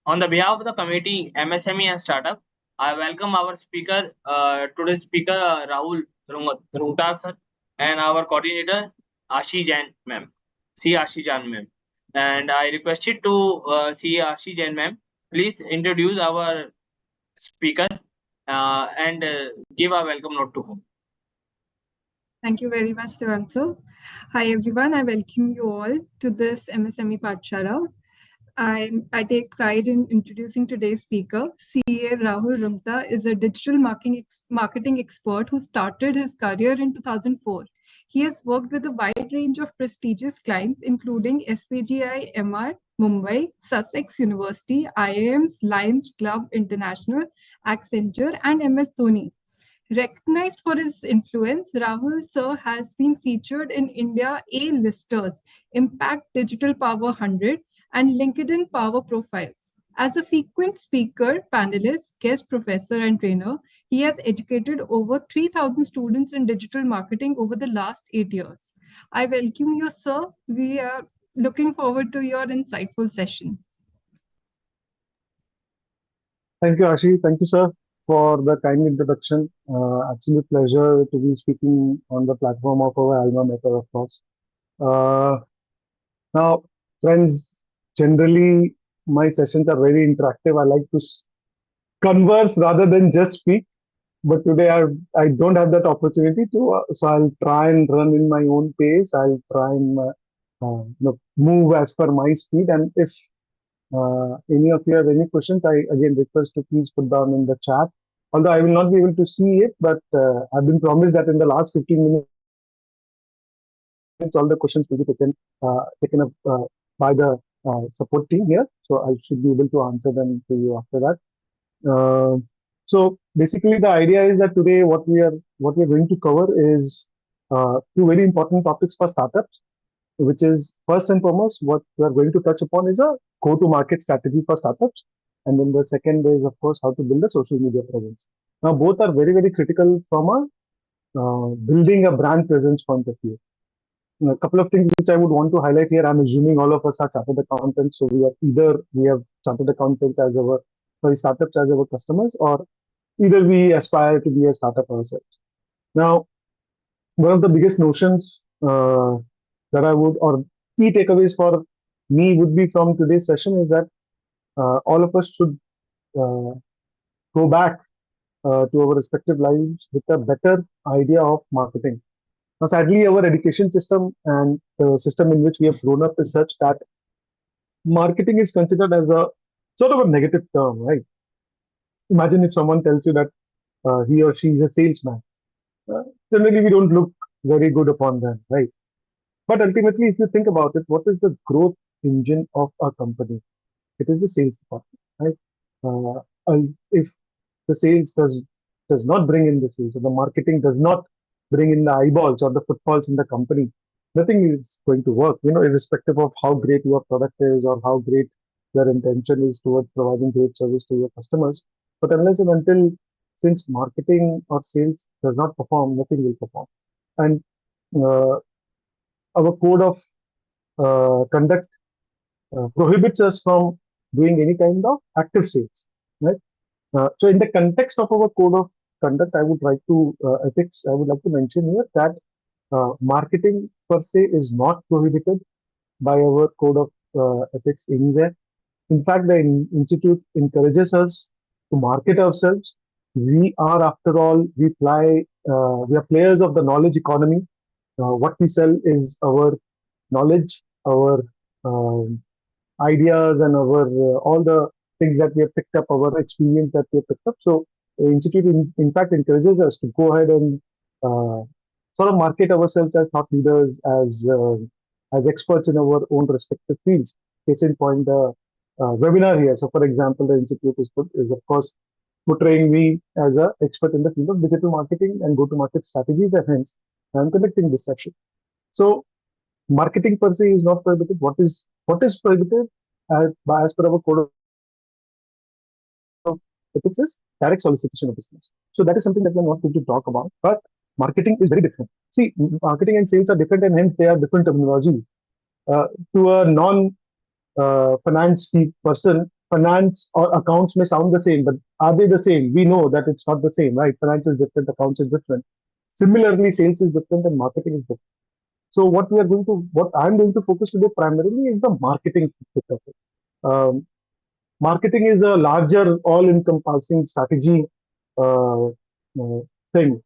On the behalf of the committee, MSME and Startup, I welcome our speaker, today's speaker, Rahul Rungta sir, and our coordinator, Ashi Jain ma'am. C. Ashi Jain ma'am. And I requested to see Ashi Jain ma'am, please introduce our speaker and give a welcome note to him. Thank you very much, Devanshu. Hi, everyone. I welcome you all to this MSME Pathshala. I take pride in introducing today's speaker. CA Rahul Rumta is a digital marketing expert who started his career in 2004. He has worked with a wide range of prestigious clients, including SPGI MR, Mumbai, Sussex University, IIMs, Lions Club International, Accenture, and MS Dhoni. Recognized for his influence, Rahul Sir has been featured in India A-listers, Impact Digital Power 100, and LinkedIn Power Profiles. As a frequent speaker, panelist, guest professor, and trainer, he has educated over 3,000 students in digital marketing over the last 8 years. I welcome you, sir. We are looking forward to your insightful session. Thank you, Ashi. Thank you, sir, for the kind introduction. Absolute pleasure to be speaking on the platform of our alma mater, of course. Uh, Now, friends, generally my sessions are very interactive. I like to converse rather than just speak. But today I don't have that opportunity to, so I'll try and run in my own pace. I'll try and move as per my speed. And if any of you have any questions, I again request to please put down in the chat. Although I will not be able to see it, but I've been promised that in the last 15 minutes, all the questions will be taken up by the support team here. So I should be able to answer them to you after that. So basically, the idea is that today what we're going to cover is two very important topics for startups, which is first and foremost what we are going to touch upon is a go-to-market strategy for startups, and then the second is of course how to build a social media presence. Now both are very very critical from a building a brand presence point of view. A couple of things which I would want to highlight here. I'm assuming all of us are chartered accountants, so we have chartered accountants as our startups as our customers, or either we aspire to be a startup ourselves. Now, one of the biggest notions that I would, or key takeaways for me would be from today's session is that all of us should go back to our respective lives with a better idea of marketing. Now, sadly, our education system and the system in which we have grown up is such that marketing is considered as a sort of a negative term, right? Imagine if someone tells you that he or she is a salesman. Uh, Generally, we don't look very good upon them, right? But ultimately, if you think about it, what is the growth engine of a company? It is the sales department, right? If the sales does not bring in the sales, or the marketing does not bring in the eyeballs or the footfalls in the company, nothing is going to work. Irrespective of how great your product is or how great your intention is towards providing great service to your customers, but unless and until since marketing or sales does not perform, nothing will perform. And uh, our code of conduct prohibits us from doing any kind of active sales, right? So in the context of our code of conduct, I would like to ethics. I would like to mention here that marketing per se is not prohibited by our code of ethics anywhere. In fact, the institute encourages us to market ourselves. We are, after all, we are players of the knowledge economy. What we sell is our knowledge, our um, ideas, and our all the things that we have picked up, our experience that we have picked up. So the institute, in fact, encourages us to go ahead and sort of market ourselves as thought leaders, as experts in our own respective fields. Case in point, the webinar here. So, for example, the institute is of course portraying me as an expert in the field of digital marketing and go-to-market strategies, and hence I'm conducting this session. So, marketing per se is not prohibited. What is prohibited as per our code of ethics is direct solicitation of business. So that is something that we're not going to talk about. But marketing is very different. See, marketing and sales are different, and hence they are different terminology. To a non finance person, finance or accounts may sound the same, but are they the same? We know that it's not the same, right? Finance is different, accounts is different. Similarly, sales is different and marketing is different. So what I'm going to focus today primarily is the marketing bit of it. Marketing is a larger, all-encompassing strategy uh, thing,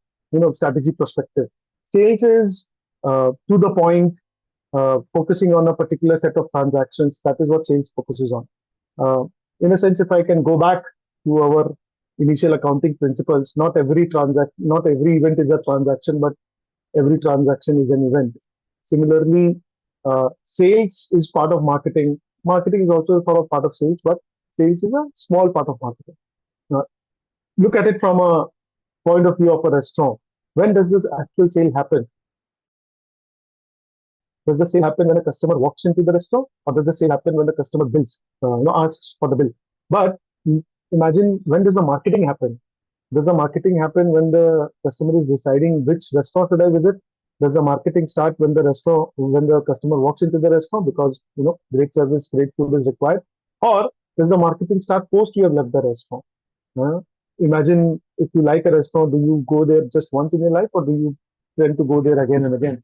strategy perspective. Sales is to the point, focusing on a particular set of transactions. That is what sales focuses on. In a sense, if I can go back to our initial accounting principles, not every event is a transaction, but every transaction is an event. Similarly, sales is part of marketing. Marketing is also sort of part of sales, but sales is a small part of marketing. Look at it from a point of view of a restaurant. When does this actual sale happen? Does the sale happen when a customer walks into the restaurant, or does the sale happen when the customer bills, asks for the bill? But imagine, when does the marketing happen? Does the marketing happen when the customer is deciding which restaurant should I visit? Does the marketing start when the customer walks into the restaurant because great service, great food is required, or does the marketing start post you have left the restaurant? Imagine, if you like a restaurant, do you go there just once in your life, or do you tend to go there again and again?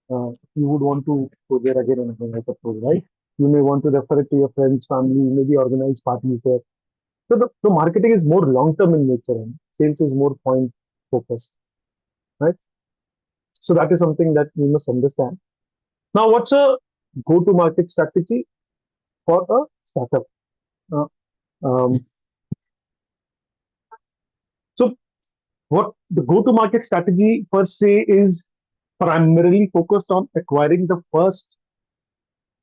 You would want to go there again and again, I suppose, right? You may want to refer it to your friends, family, maybe organize parties there. So the marketing is more long-term in nature, and sales is more point-focused, right? So that is something that we must understand. Now, what's a go-to-market strategy for a startup? Uh, um, so what the go-to-market strategy per se is primarily focused on acquiring the first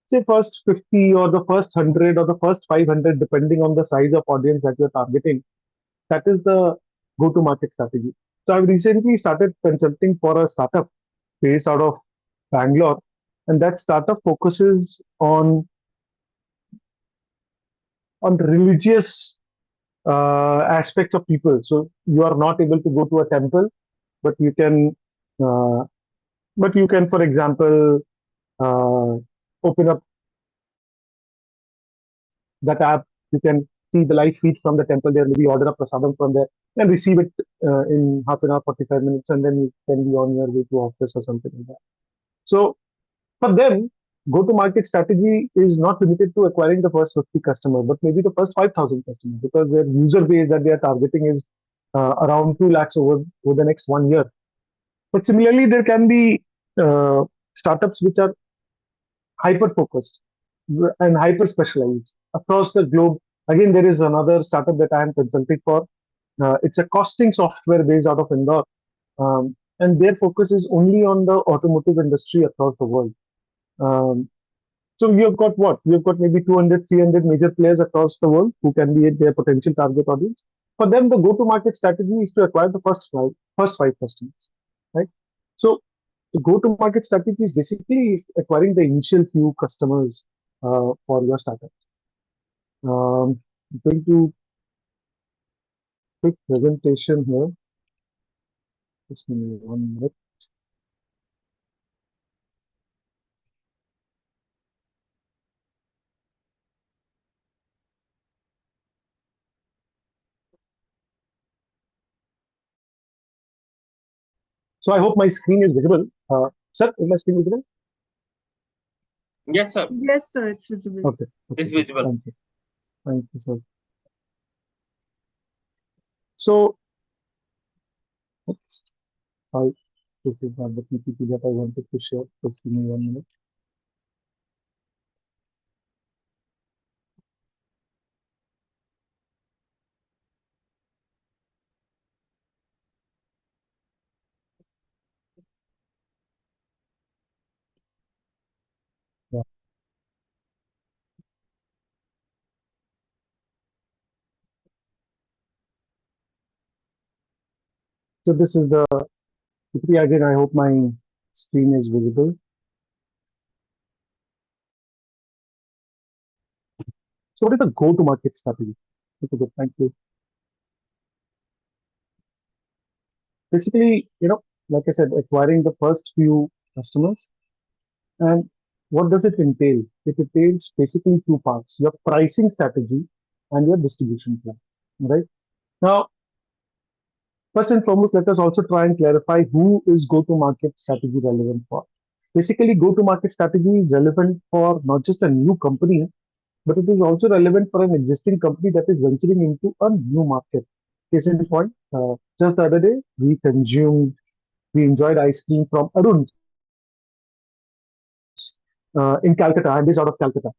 50 or the first 100 or the first 500, depending on the size of audience that you're targeting. That is the go-to-market strategy. So I've recently started consulting for a startup based out of Bangalore, and that startup focuses on religious aspects of people. So you are not able to go to a temple, but you can, for example, open up that app. You can see the live feed from the temple there, maybe order a prasadam from there and receive it in half an hour, 45 minutes, and then you can be on your way to office or something like that. So for them, go-to-market strategy is not limited to acquiring the first 50 customers, but maybe the first 5,000 customers, because their user base that they are targeting is around 2 lakhs over the next 1 year. But similarly, there can be startups which are hyper-focused and hyper-specialized across the globe. Again, there is another startup that I am consulting for. It's a costing software based out of Indore, and their focus is only on the automotive industry across the world. So we have got what? We have got maybe 200, 300 major players across the world who can be their potential target audience. For them, the go-to-market strategy is to acquire the first five customers, right? So the go-to-market strategy is basically acquiring the initial few customers for your startup. I'm going to quick presentation here. Just give me 1 minute. So I hope my screen is visible. Sir, is my screen visible? Yes, sir. Yes, sir, it's visible. Okay. It's visible. Thank you. Thank you, sir. So, this is not the PPT that I wanted to share. Just give me 1 minute. Yeah. So this is the PPT again. I hope my screen is visible. So what is the go-to-market strategy? Okay, good. Thank you. Basically, like I said, acquiring the first few customers. And what does it entail? It entails basically two parts: your pricing strategy and your distribution plan. Right now, first and foremost, let us also try and clarify who is go-to-market strategy relevant for. Basically, go-to-market strategy is relevant for not just a new company, but it is also relevant for an existing company that is venturing into a new market. Case in point, just the other day, we enjoyed ice cream from Arun in Calcutta. I'm based out of Calcutta.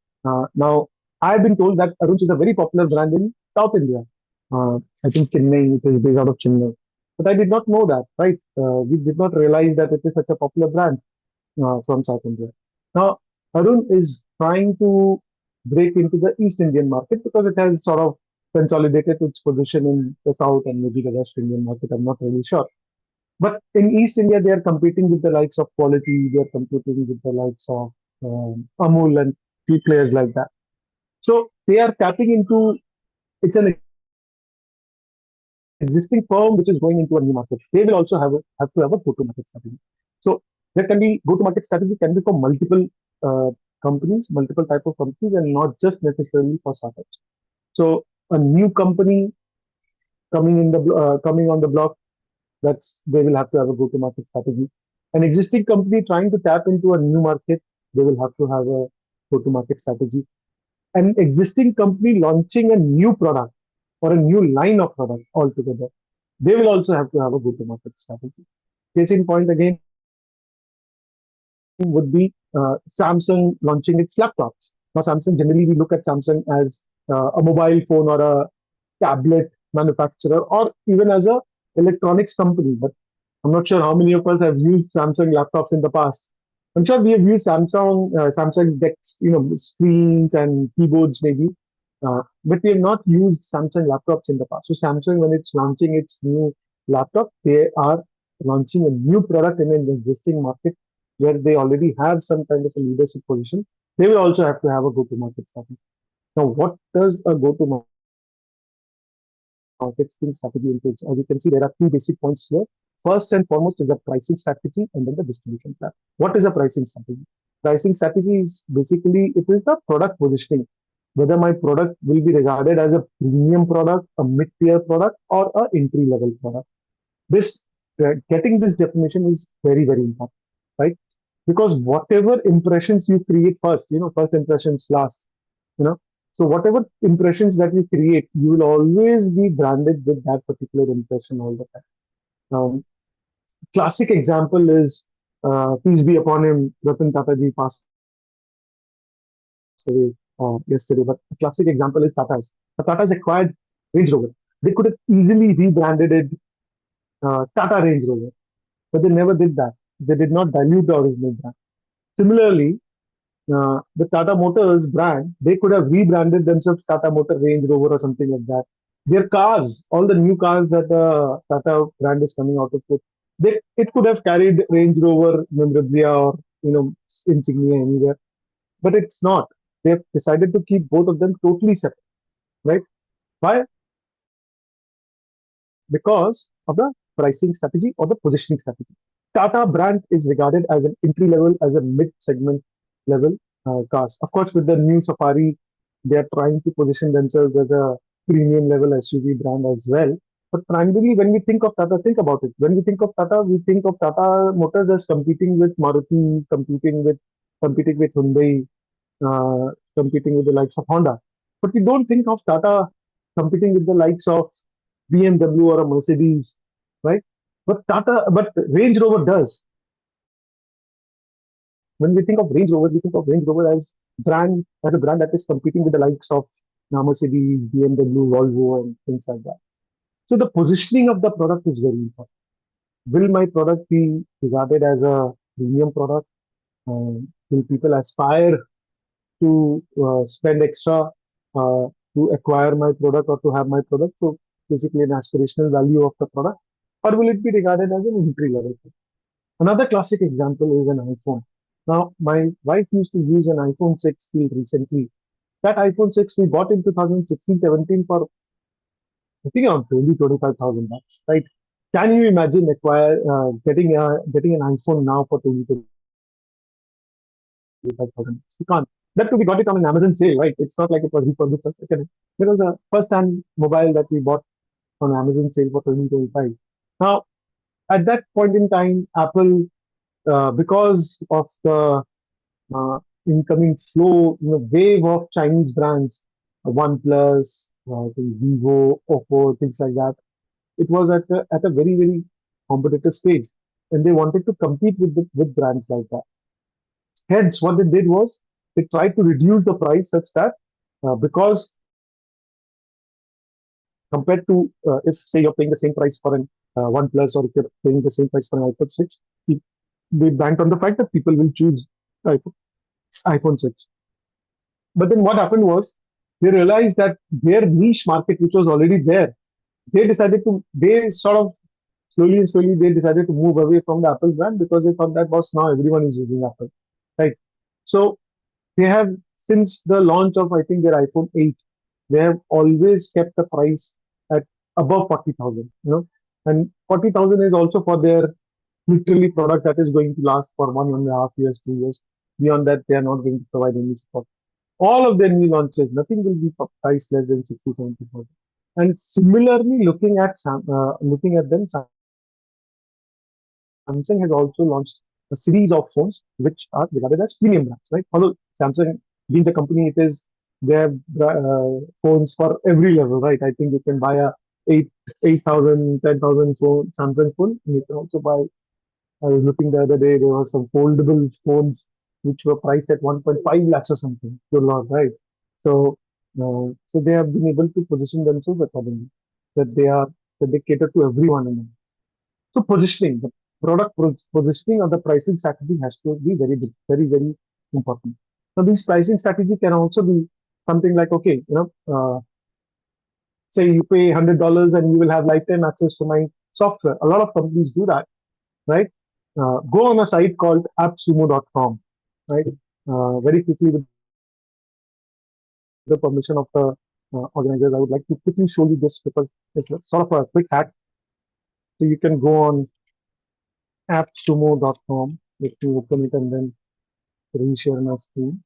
Now, I've been told that Arun is a very popular brand in South India. I think Chennai, it is based out of Chennai. But I did not know that, right? We did not realize that it is such a popular brand from South India. Now, Arun is trying to break into the East Indian market because it has sort of consolidated its position in the South and maybe the West Indian market. I'm not really sure. But in East India, they are competing with the likes of Quality, they are competing with the likes of Amul and few players like that. So they are tapping into, it's an existing firm which is going into a new market. They will also have to have a go-to-market strategy. So there can be go-to-market strategy can be for multiple companies, multiple type of companies, and not just necessarily for startups. So a new company coming on the block, they will have to have a go-to-market strategy. An existing company trying to tap into a new market, they will have to have a go-to-market strategy. An existing company launching a new product or a new line of product altogether, they will also have to have a go-to-market strategy. Case in point again would be Samsung launching its laptops. Now, Samsung, generally we look at Samsung as a mobile phone or a tablet manufacturer or even as a electronics company. But I'm not sure how many of us have used Samsung laptops in the past. I'm sure we have used Samsung decks, screens and keyboards maybe, but we have not used Samsung laptops in the past. So Samsung, when it's launching its new laptop, they are launching a new product in an existing market where they already have some kind of a leadership position. They will also have to have a go-to-market strategy. Now, what does a go-to-market strategy entails? As you can see, there are two basic points here. First and foremost is the pricing strategy and then the distribution plan. What is a pricing strategy? Pricing strategy is basically, it is the product positioning. Whether my product will be regarded as a premium product, a mid-tier product, or an entry-level product. Getting this definition is very, very important, right? Because whatever impressions you create first, first impressions last, so whatever impressions that you create, you will always be branded with that particular impression all the time. Classic example is, peace be upon him, Ratan Tata ji passed away yesterday. But a classic example is Tata's. Tata's acquired Range Rover. They could have easily rebranded it Tata Range Rover, but they never did that. They did not dilute the original brand. Similarly, the Tata Motors brand, they could have rebranded themselves Tata Motor Range Rover or something like that. Their cars, all the new cars that the Tata brand is coming out with, it could have carried Range Rover memorabilia or insignia anywhere, but it's not. They've decided to keep both of them totally separate, right? Why? Because of the pricing strategy or the positioning strategy. Tata brand is regarded as an entry level, as a mid-segment level cars. Of course, with the new Safari, they are trying to position themselves as a premium level SUV brand as well. But primarily, when we think of Tata, think about it. When we think of Tata, we think of Tata Motors as competing with Maruti, competing with Hyundai, competing with the likes of Honda. But we don't think of Tata competing with the likes of BMW or a Mercedes, right? But Range Rover does. When we think of Range Rovers, we think of Range Rover as a brand that is competing with the likes of Mercedes, BMW, Volvo, and things like that. So the positioning of the product is very important. Will my product be regarded as a premium product? Will people aspire to spend extra to acquire my product or to have my product? So basically an aspirational value of the product, or will it be regarded as an entry level? Another classic example is an iPhone. Now, my wife used to use an iPhone 6 till recently. That iPhone 6 we bought in 2016-17 for, I think, around 25,000 bucks, right? Can you imagine getting an iPhone now for 25,000 bucks? You can't. That too, we got it on an Amazon sale, right? It's not like it was refurbished or second. It was a first-hand mobile that we bought on Amazon sale for 2025. Now, at that point in time, Apple, because of the uh, incoming flow, wave of Chinese brands, OnePlus, the Vivo, Oppo, things like that, it was at a very, very competitive stage. And they wanted to compete with brands like that. Hence, what they did was they tried to reduce the price such that because compared to if say you're paying the same price for an OnePlus or if you're paying the same price for an iPhone 6, they banked on the fact that people will choose iPhone 6. But then what happened was they realized that their niche market, which was already there, they sort of slowly and slowly they decided to move away from the Apple brand because they thought that was now everyone is using Apple, right? So they have since the launch of I think their iPhone 8, they have always kept the price at above 40,000, and 40,000 is also for their literally product that is going to last for 1.5 years, 2 years. Beyond that, they are not going to provide any support. All of their new launches, nothing will be priced less than 60, 70,000. And similarly, looking at them, Samsung has also launched a series of phones which are regarded as premium brands, right? Although Samsung, being the company it is, they have phones for every level, right? I think you can buy a 8,000, 10,000 phone, Samsung phone. You can also buy, I was looking the other day, there were some foldable phones which were priced at 1.5 lakhs or something. Good Lord, right? So they have been able to position themselves accordingly, that they cater to everyone in. So positioning, the positioning of the pricing strategy has to be very, very, very important. So this pricing strategy can also be something like, okay, say you pay $100 and you will have lifetime access to my software. A lot of companies do that, right? Go on a site called appsumo.com, right? Very quickly, with the permission of the organizers, I would like to quickly show you this because it's sort of a quick hack. So you can go on appsumo.com. Let me open it and then reshare my screen.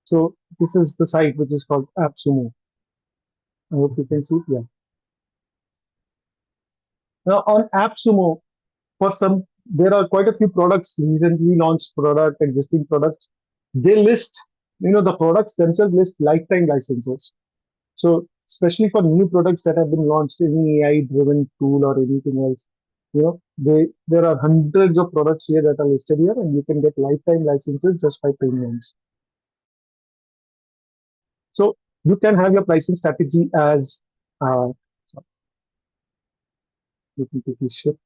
So this is the site which is called AppSumo. I hope you can see it. Yeah. Now on AppSumo, there are quite a few products, recently launched product, existing products. They list, the products themselves list lifetime licenses. So especially for new products that have been launched, any AI-driven tool or anything else, there are hundreds of products here that are listed here, and you can get lifetime licenses just by paying once. So you can have your pricing strategy as let me quickly shift.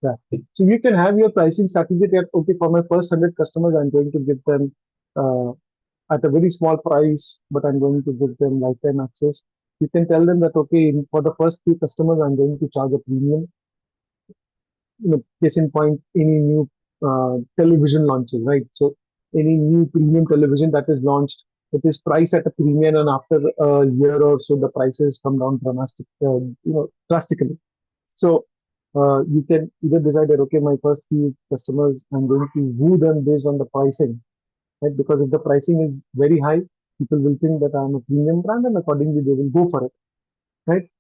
Yeah. So you can have your pricing strategy that, okay, for my first 100 customers, I'm going to give them at a very small price, but I'm going to give them lifetime access. You can tell them that, okay, for the first few customers, I'm going to charge a premium. Case in point, any new television launches, right? So any new premium television that is launched, it is priced at a premium, and after a year or so, the prices come down drastically. So you can either decide that, okay, my first few customers, I'm going to woo them based on the pricing, right? Because if the pricing is very high, people will think that I'm a premium brand, and accordingly they will go for it, right?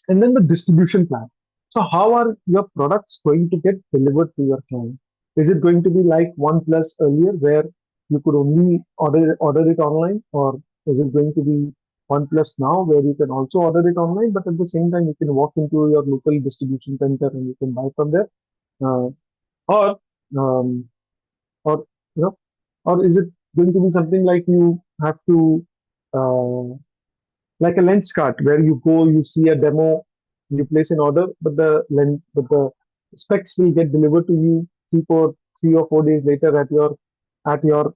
And then the distribution plan. So how are your products going to get delivered to your client? Is it going to be like OnePlus earlier, where you could only order it online, or is it going to be OnePlus now, where you can also order it online, but at the same time you can walk into your local distribution center and you can buy from there, uh, or um, or you know, or is it going to be something like you have to like a lens cart where you go, you see a demo, you place an order, but the specs will get delivered to you 3 or 4 days later at your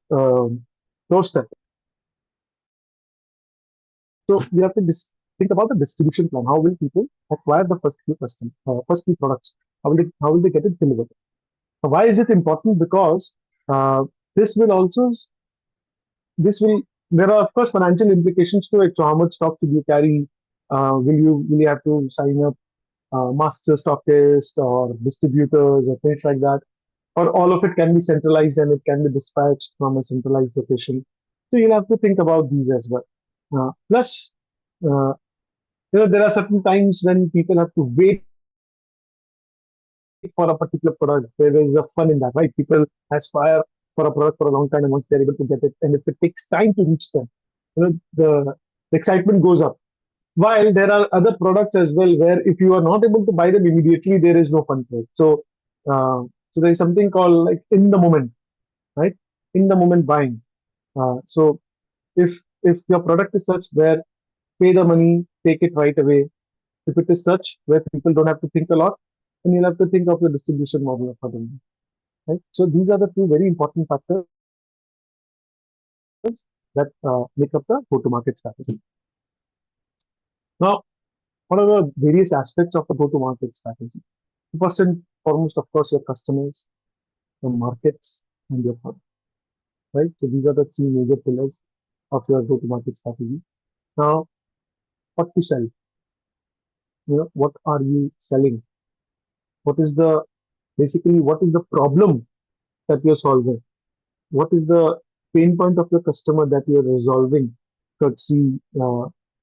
doorstep. So we have to think about the distribution plan. How will people acquire the first few products? How will they get it delivered? Why is it important? Because uh, this will also this will there are of course financial implications to it. So how much stock should you carry? Will you have to sign up master stockists or distributors or things like that? Or all of it can be centralized and it can be dispatched from a centralized location. So you'll have to think about these as well. Plus, uh, there are certain times when people have to wait for a particular product. There is a fun in that, right? People aspire for a product for a long time, and once they're able to get it, and if it takes time to reach them, the excitement goes up. While there are other products as well where if you are not able to buy them immediately, there is no fun for it. So there is something called like in the moment, right? In the moment buying. So if if your product is such where pay the money, take it right away. If it is such where people don't have to think a lot, then you'll have to think of the distribution model accordingly, right? So these are the two very important factors that make up the go-to-market strategy. Now, what are the various aspects of the go-to-market strategy? First and foremost, of course, your customers, your markets, and your product, right? So these are the three major pillars of your go-to-market strategy. Now, what to sell? What are you selling? What is the basically what is the problem that you're solving? What is the pain point of your customer that you're resolving courtesy,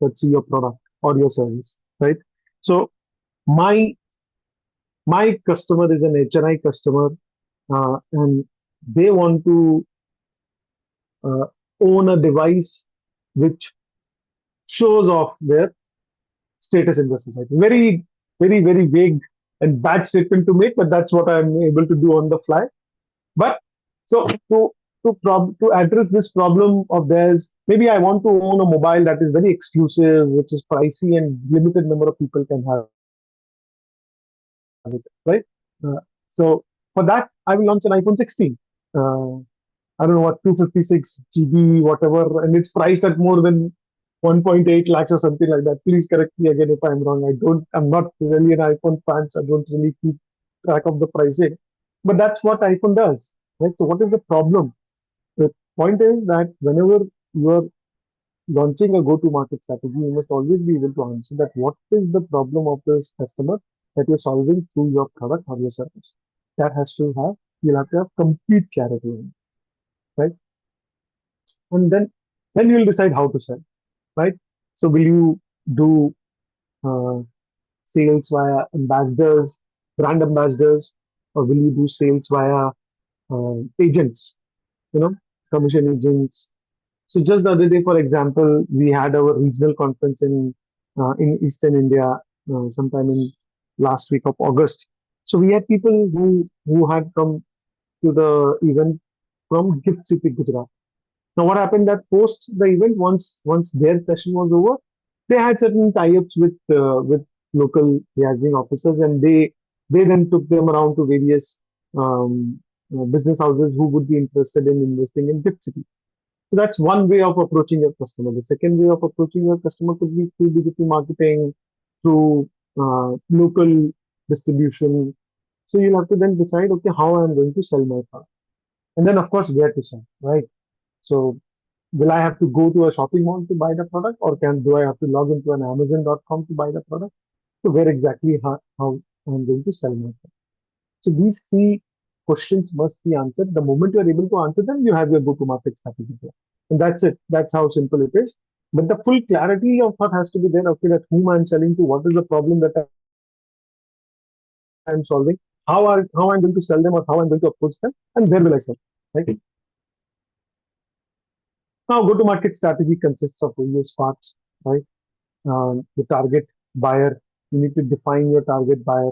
courtesy your product or your service, right? So my my customer is an HNI customer, and they want to uh, own a device which shows off their status in the society. Very, very, very vague and bad statement to make, but that's what I'm able to do on the fly. But so to address this problem of theirs, maybe I want to own a mobile that is very exclusive, which is pricey, and limited number of people can have it, right? Uh, so for that, I will launch an iPhone 16. Uh, I don't know what 256 GB, whatever, and it's priced at more than 1.8 lakhs or something like that. Please correct me again if I'm wrong. I'm not really an iPhone fan, so I don't really keep track of the pricing. But that's what iPhone does, right? So what is the problem? The point is that whenever you are launching a go-to-market strategy, you must always be able to answer that what is the problem of this customer that you're solving through your product or your service. That has to have, you'll have to have complete clarity on it, right? And then you'll decide how to sell, right? So will you do uh, sales via ambassadors, brand ambassadors, or will you do sales via agents, you know, commission agents? So just the other day, for example, we had our regional conference in Eastern India sometime in last week of August. So we had people who had come to the event from Gift City, Gujarat. Now, what happened that post the event, once their session was over, they had certain tie-ups with local liaising officers, and they then took them around to various business houses who would be interested in investing in Gift City. So that's one way of approaching your customer. The second way of approaching your customer could be through digital marketing, through local distribution. So you'll have to then decide, okay, how I'm going to sell my product, and then of course where to sell, right? So will I have to go to a shopping mall to buy the product, or do I have to log into an Amazon.com to buy the product? So where exactly how I'm going to sell my product? So these three questions must be answered. The moment you are able to answer them, you have your go-to-market strategy there. And that's it. That's how simple it is. But the full clarity of what has to be there, okay, that whom I'm selling to, what is the problem that I'm solving, how I'm going to sell them or how I'm going to approach them, and where will I sell, right? Now, go-to-market strategy consists of various parts, right? The target buyer, you need to define your target buyer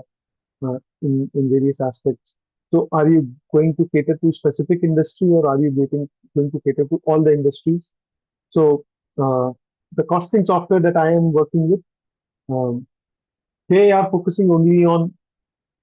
in various aspects. So are you going to cater to specific industry, or are you going to cater to all the industries? So the costing software that I am working with, um, they are focusing only on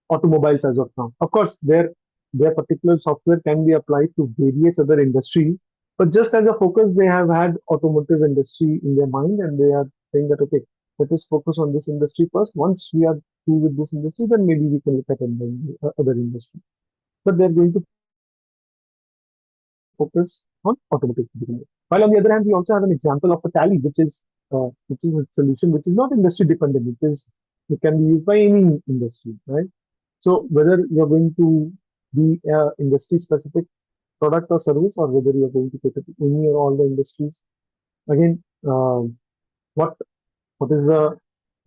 automobiles as of now. Of course, their particular software can be applied to various other industries, but just as a focus, they have had automotive industry in their mind, and they are saying that okay, let us focus on this industry first. Once we are through with this industry, then maybe we can look at other industry. But they're going to focus on automotive to begin with. While on the other hand, we also have an example of a Tally, which is a solution which is not industry dependent. It can be used by any industry, right? So whether you're going to be a industry specific product or service, or whether you're going to cater to any or all the industries, again, what what is the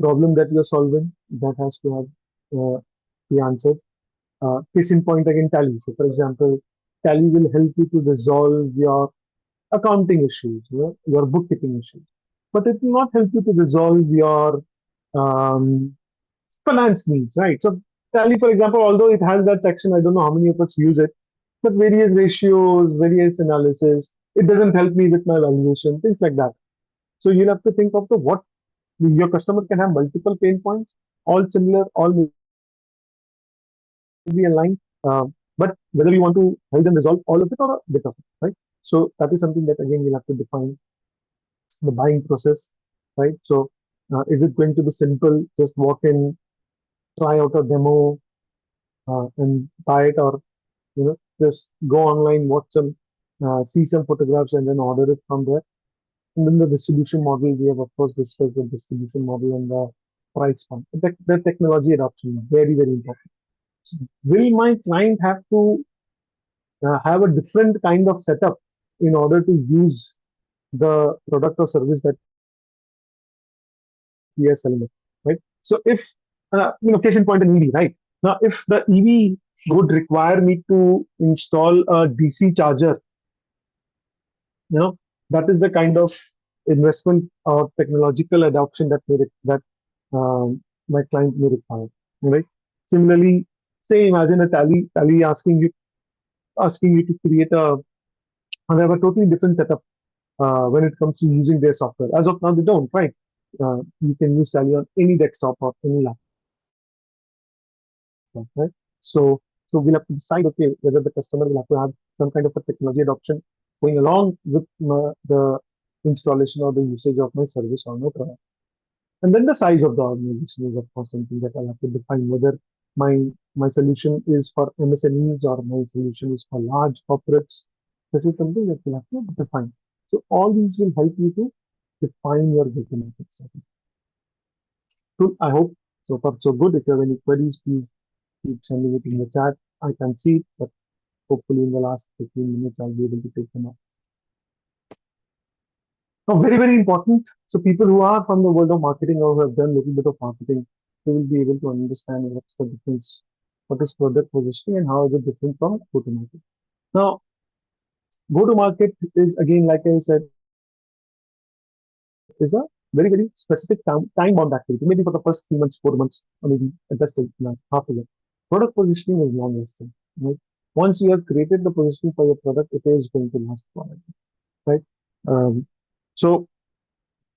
problem that you're solving, that has to have be answered. Case in point, again, Tally. So for example, Tally will help you to resolve your accounting issues, your bookkeeping issues, but it will not help you to resolve your finance needs, right? So Tally, for example, although it has that section, I don't know how many of us use it, but various ratios, various analysis, it doesn't help me with my valuation, things like that. So you'll have to think of the what your customer can have multiple pain points, all similar, all may be aligned, but whether you want to help them resolve all of it or a bit of it, right? So that is something that again you'll have to define the buying process, right? So is it going to be simple? Just walk in, try out a demo, and buy it, or just go online, watch some, see some photographs, and then order it from there. And then the distribution model, we have of course discussed the distribution model and the price point. The technology adoption, very, very important. So will my client have to have a different kind of setup in order to use the product or service that we are selling it, right? So if, case in point, an EV, right? Now, if the EV would require me to install a DC charger, that is the kind of investment or technological adoption that my client may require, right? Similarly, say imagine a Tally asking you to create and have a totally different setup when it comes to using their software. As of now, they don't, right? You can use Tally on any desktop or any laptop, right? So we'll have to decide, okay, whether the customer will have to have some kind of a technology adoption going along with the installation or the usage of my service or my product. And then the size of the organization is, of course, something that I have to define, whether my solution is for MSMEs or my solution is for large corporates. This is something that you have to define. So all these will help you to define your go-to-market strategy. Cool. I hope so far so good. If you have any queries, please keep sending it in the chat. I can see it, but hopefully in the last 15 minutes, I'll be able to take them up. Now, very, very important. So people who are from the world of marketing or who have done a little bit of marketing, they will be able to understand what's the difference, what is product positioning and how is it different from go-to-market. Now, go-to-market is, again, like I said, is a very, very specific time-bound activity, maybe for the first 3 months, 4 months, or maybe just half a year. Product positioning is long-lasting, right? Once you have created the positioning for your product, it is going to last forever, right? So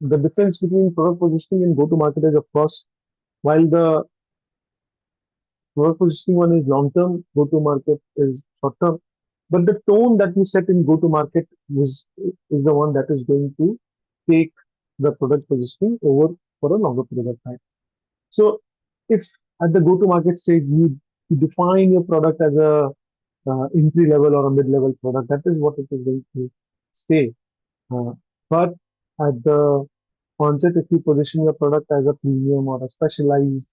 the difference between product positioning and go-to-market is, of course, while the product positioning one is long-term, go-to-market is short-term, but the tone that you set in go-to-market is the one that is going to take the product positioning over for a longer period of time. So if at the go-to-market stage you define your product as a entry level or a mid-level product, that is what it is going to stay. But at the onset, if you position your product as a premium or a specialized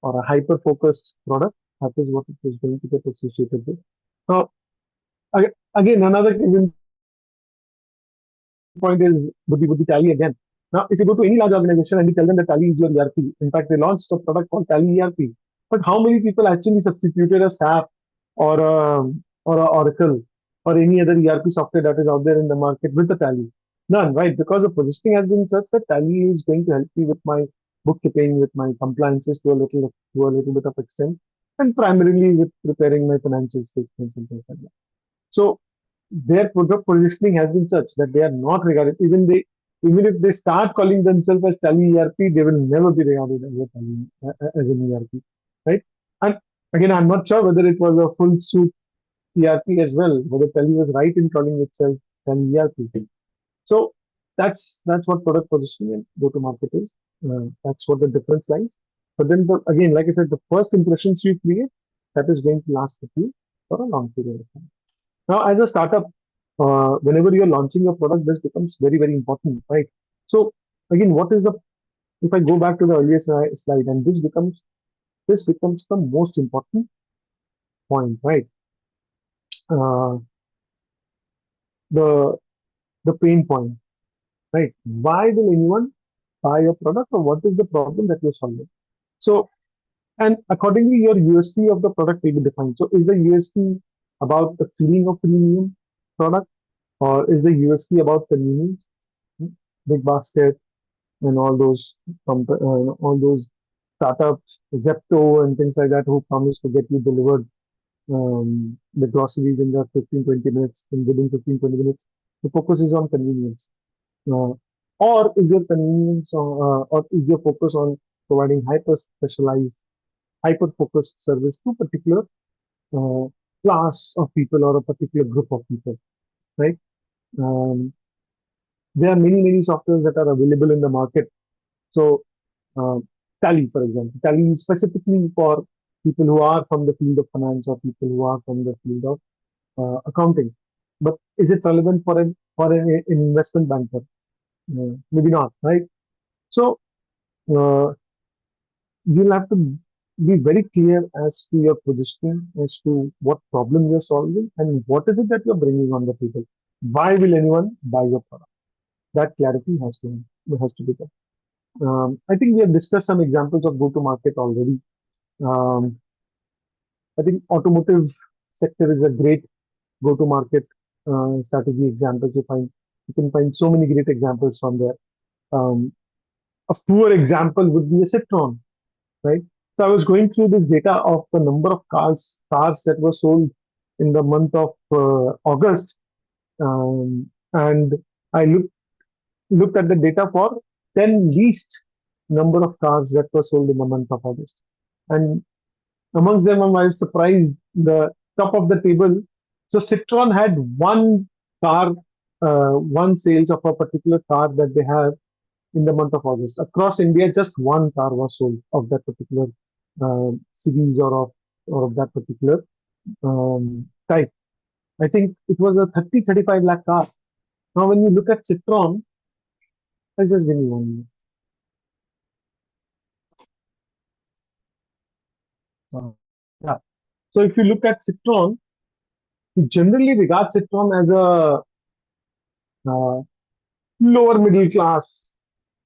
or a hyper-focused product, that is what it is going to get associated with. Now, again, another case in point is Buddhi Tally again. Now, if you go to any large organization and you tell them that Tally is your ERP, in fact, they launched a product called Tally ERP. But how many people actually substituted a SAP or a Oracle or any other ERP software that is out there in the market with the Tally? None, right? Because the positioning has been such that Tally is going to help me with my bookkeeping, with my compliances to a little bit of extent, and primarily with preparing my financial statements and things like that. So their product positioning has been such that they are not regarded, even if they start calling themselves as Tally ERP, they will never be regarded as an ERP, right? And again, I'm not sure whether it was a full suite ERP as well, whether Tally was right in calling itself Tally ERP. So that's what product positioning and go-to-market is. That's what the difference lies. But then again, like I said, the first impressions you create, that is going to last with you for a long period of time. Now, as a startup, whenever you're launching your product, this becomes very, very important, right? So again, if I go back to the earlier slide, and this becomes the most important point, right? Uh, the the pain point, right? Why will anyone buy your product, or what is the problem that you're solving? So, and accordingly, your USP of the product will be defined. So, is the USP about the feeling of premium product, or is the USP about convenience? Big basket and all those startups, Zepto and things like that, who promise to get you delivered the groceries in the 15-20 minutes, in within 15-20 minutes. The focus is on convenience. Uh, or is your or is your focus on providing hyper specialized, hyper focused service to particular uh, class of people or a particular group of people, right? Um, there are many softwares that are available in the market. So, uh, Tally, for example, Tally is specifically for people who are from the field of finance or people who are from the field of accounting. But is it relevant for an investment banker? Maybe not, right? So uh, you'll have to be very clear as to your positioning, as to what problem you're solving, and what is it that you're bringing on the table. Why will anyone buy your product? That clarity has to be there. I think we have discussed some examples of go-to-market already. Um, I think automotive sector is a great go-to-market strategy example. You can find so many great examples from there. Um, a poor example would be a Citroen, right? So I was going through this data of the number of cars that were sold in the month of August, and I looked at the data for 10 least number of cars that were sold in the month of August, and amongst them, I was surprised the top of the table. So Citroen had one sales of a particular car that they have in the month of August. Across India, just one car was sold of that particular series or of that particular type. I think it was a 35 lakh car. Now, when you look at Citroen, I just give me 1 minute. Yeah. So if you look at Citroen, you generally regard Citroen as a uh, lower middle class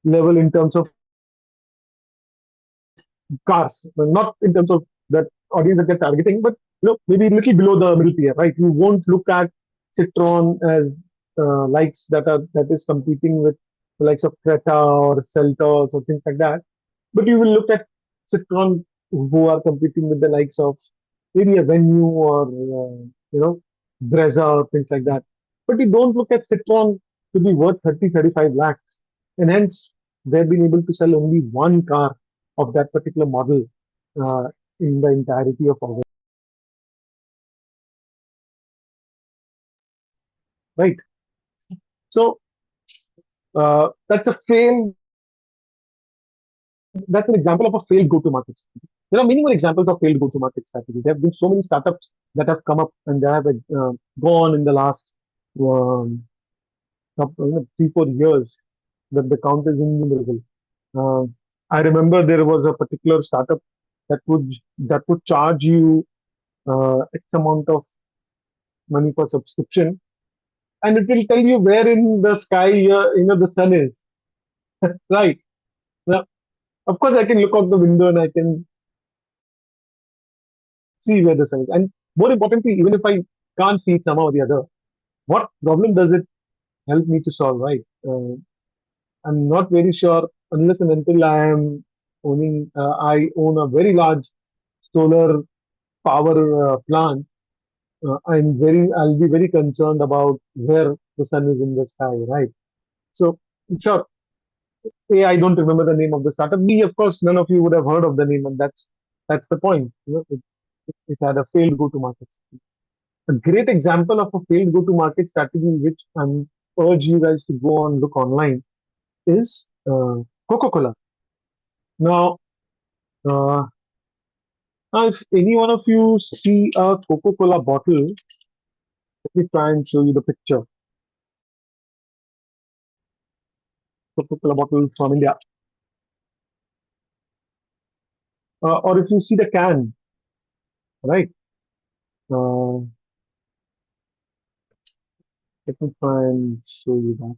level in terms of cars, well, not in terms of that audience that they're targeting, but maybe a little below the middle tier, right? You won't look at Citroen as likes that is competing with the likes of Creta or Seltos or things like that, but you will look at Citroen who are competing with the likes of maybe a Venue or Brezza or things like that. But you don't look at Citroen to be worth 35 lakhs, and hence they've been able to sell only one car of that particular model uh, in the entirety of August, right? So that's a failed. That's an example of a failed go-to-market strategy. There are many more examples of failed go-to-market strategies. There have been so many startups that have come up and they have gone in the last 3-4 years that the count is innumerable. Uh, I remember there was a particular startup that would charge you X amount of money for subscription, and it will tell you where in the sky the sun is. Right. Now, of course, I can look out the window and I can see where the sun is. And more importantly, even if I can't see it somehow or the other, what problem does it help me to solve, right? I'm not very sure unless and until I own a very large solar power plant. I'll be very concerned about where the sun is in the sky, right? So, sure. A, I don't remember the name of the startup. B, of course, none of you would have heard of the name, and that's the point. It had a failed go-to-market. A great example of a failed go-to-market strategy, which I urge you guys to go and look online, is Coca-Cola. Now, uh, if any one of you see a Coca-Cola bottle, Let me try and show you the picture. Coca-Cola bottle from India. Or if you see the can, right? Uh, Let me try and show you that.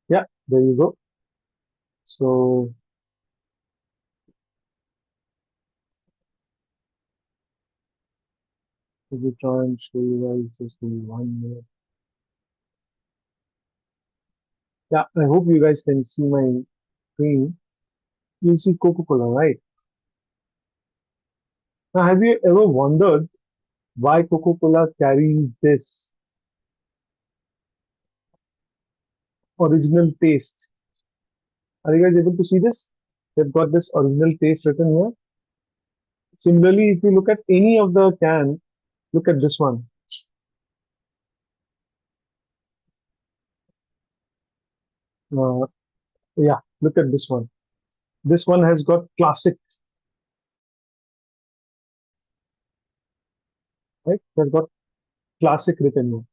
Yeah, there you go. So let me try and show you guys just in 1 minute. Yeah, I hope you guys can see my screen. You'll see Coca-Cola, right? Now, have you ever wondered why Coca-Cola carries this original taste? Are you guys able to see this? They've got this original taste written here. Similarly, if you look at any of the can, look at this one. Uh, yeah, look at this one. This one has got classic, right? It has got classic written here.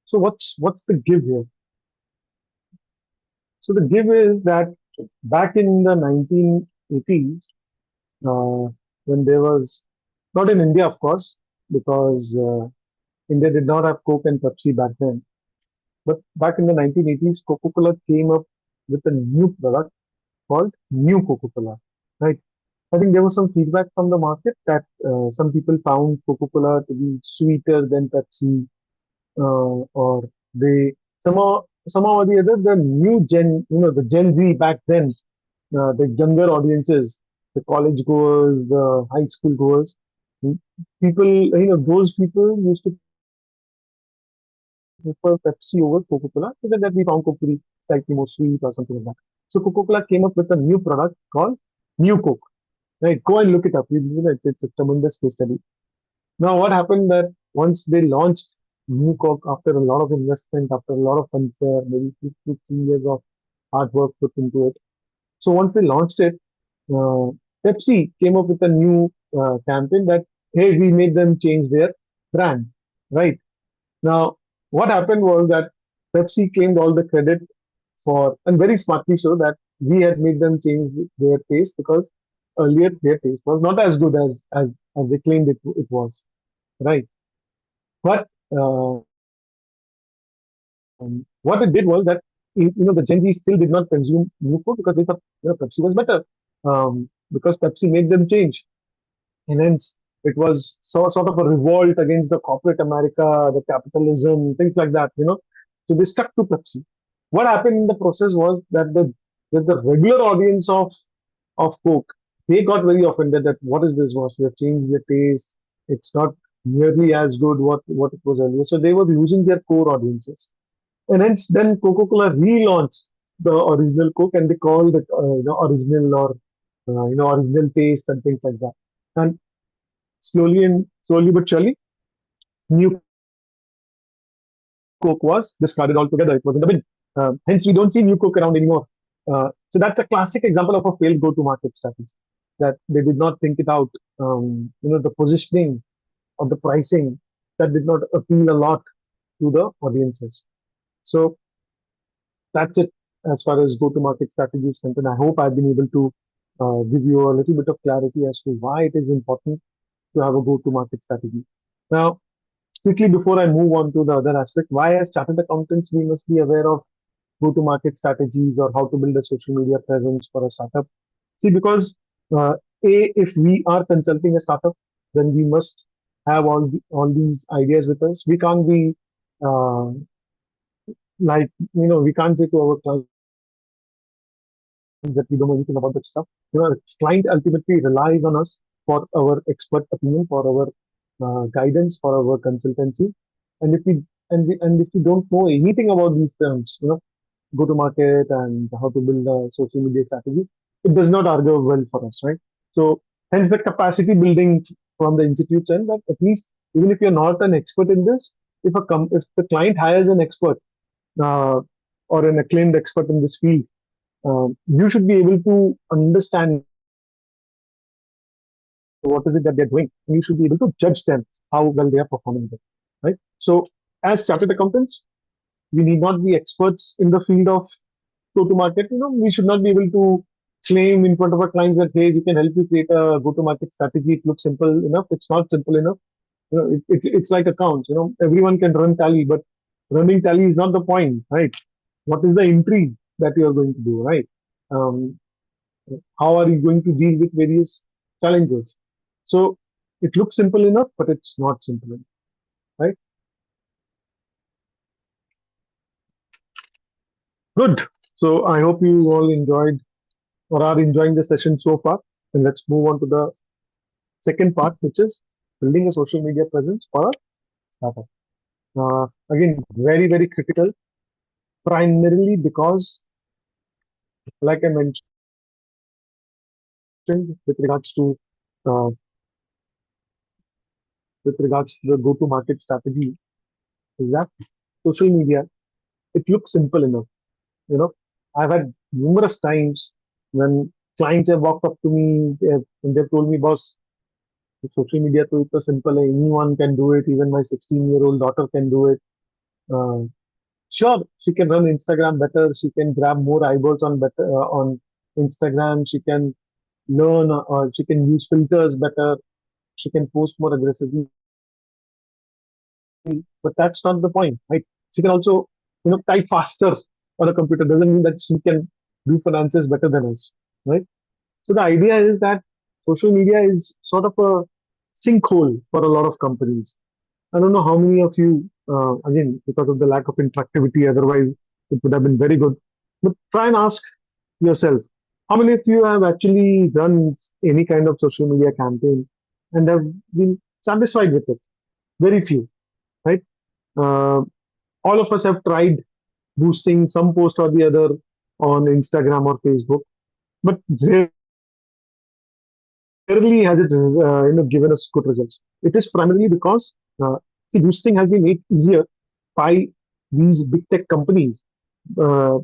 So what's the give here? So the give is that back in the 1980s, when there was not in India, of course, because India did not have Coke and Pepsi back then. But back in the 1980s, Coca-Cola came up with a new product called New Coca-Cola, right? I think there was some feedback from the market that some people found Coca-Cola to be sweeter than Pepsi, or they somehow or the other, the new gen, the Gen Z back then, the younger audiences, the college goers, the high school goers, people, those people used to prefer Pepsi over Coca-Cola. Is that we found Coke to be slightly more sweet or something like that. So Coca-Cola came up with a new product called New Coke. Right, go and look it up. It's a tremendous case study. Now, what happened that once they launched New Coke after a lot of investment, after a lot of fanfare, maybe 2 to 3 years of hard work put into it. So once they launched it, uh, Pepsi came up with a new campaign that, hey, we made them change their brand, right? Now, what happened was that Pepsi claimed all the credit for, and very smartly so, that we had made them change their taste because earlier their taste was not as good as they claimed it was, right? But what it did was that the Gen Z still did not consume new food because they thought Pepsi was better, because Pepsi made them change, and hence it was sort of a revolt against the corporate America, the capitalism, things like that. So they stuck to Pepsi. What happened in the process was that the regular audience of Coke, they got very offended that what is this? Was we have changed the taste? It's not nearly as good what it was earlier. So they were losing their core audiences. And hence, then Coca-Cola relaunched the original Coke, and they called it, original, or original taste and things like that. And slowly but surely, New Coke was discarded altogether. It was in the bin. Hence, we don't see New Coke around anymore. So that's a classic example of a failed go-to-market strategy, that they did not think it out. The positioning of the pricing, that did not appeal a lot to the audiences. So that's it as far as go-to-market strategy is concerned. I hope I've been able to give you a little bit of clarity as to why it is important to have a go-to-market strategy. Now, quickly before I move on to the other aspect, why as chartered accountants we must be aware of go-to-market strategies or how to build a social media presence for a startup. See, because if we are consulting a startup, then we must have all these ideas with us. We can't be uh, we can't say to our clients that we don't know anything about that stuff. The client ultimately relies on us for our expert opinion, for our guidance, for our consultancy. And if we don't know anything about these terms, go to market and how to build a social media strategy, it does not argue well for us, right? So hence the capacity building from the institute's end, that at least even if you're not an expert in this, if the client hires an expert, uh, or an acclaimed expert in this field, you should be able to understand what is it that they're doing, and you should be able to judge them how well they are performing there, right? So, as chartered accountants, we need not be experts in the field of go-to-market. We should not be able to claim in front of our clients that hey, we can help you create a go-to-market strategy. It looks simple enough. It's not simple enough. It's like accounts. Everyone can run Tally, but running Tally is not the point, right? What is the intrigue that you are going to do, right? Um, how are you going to deal with various challenges? So it looks simple enough, but it's not simple enough, right? Good. So I hope you all enjoyed or are enjoying the session so far. And let's move on to the second part, which is building a social media presence for a startup. Again, very, very critical, primarily because, like I mentioned, with regards to uh, the go-to-market strategy, is that social media, it looks simple enough. You know, I've had numerous times when clients have walked up to me and they've told me, boss, social media तो इतना simple है, anyone can do it, even my 16-year-old daughter can do it. Uh, sure, she can run Instagram better, she can grab more eyeballs on Instagram, she can learn, or she can use filters better, she can post more aggressively, but that's not the point, right? She can also, type faster on a computer. Doesn't mean that she can do finances better than us, right? So the idea is that social media is sort of a sinkhole for a lot of companies. I don't know how many of you, again, because of the lack of interactivity, otherwise it would have been very good. But try and ask yourself, how many of you have actually run any kind of social media campaign and have been satisfied with it? Very few, right? Uh, all of us have tried boosting some post or the other on Instagram or Facebook, but rarely has it given us good results. It is primarily because see, boosting has been made easier by these big tech companies, uh,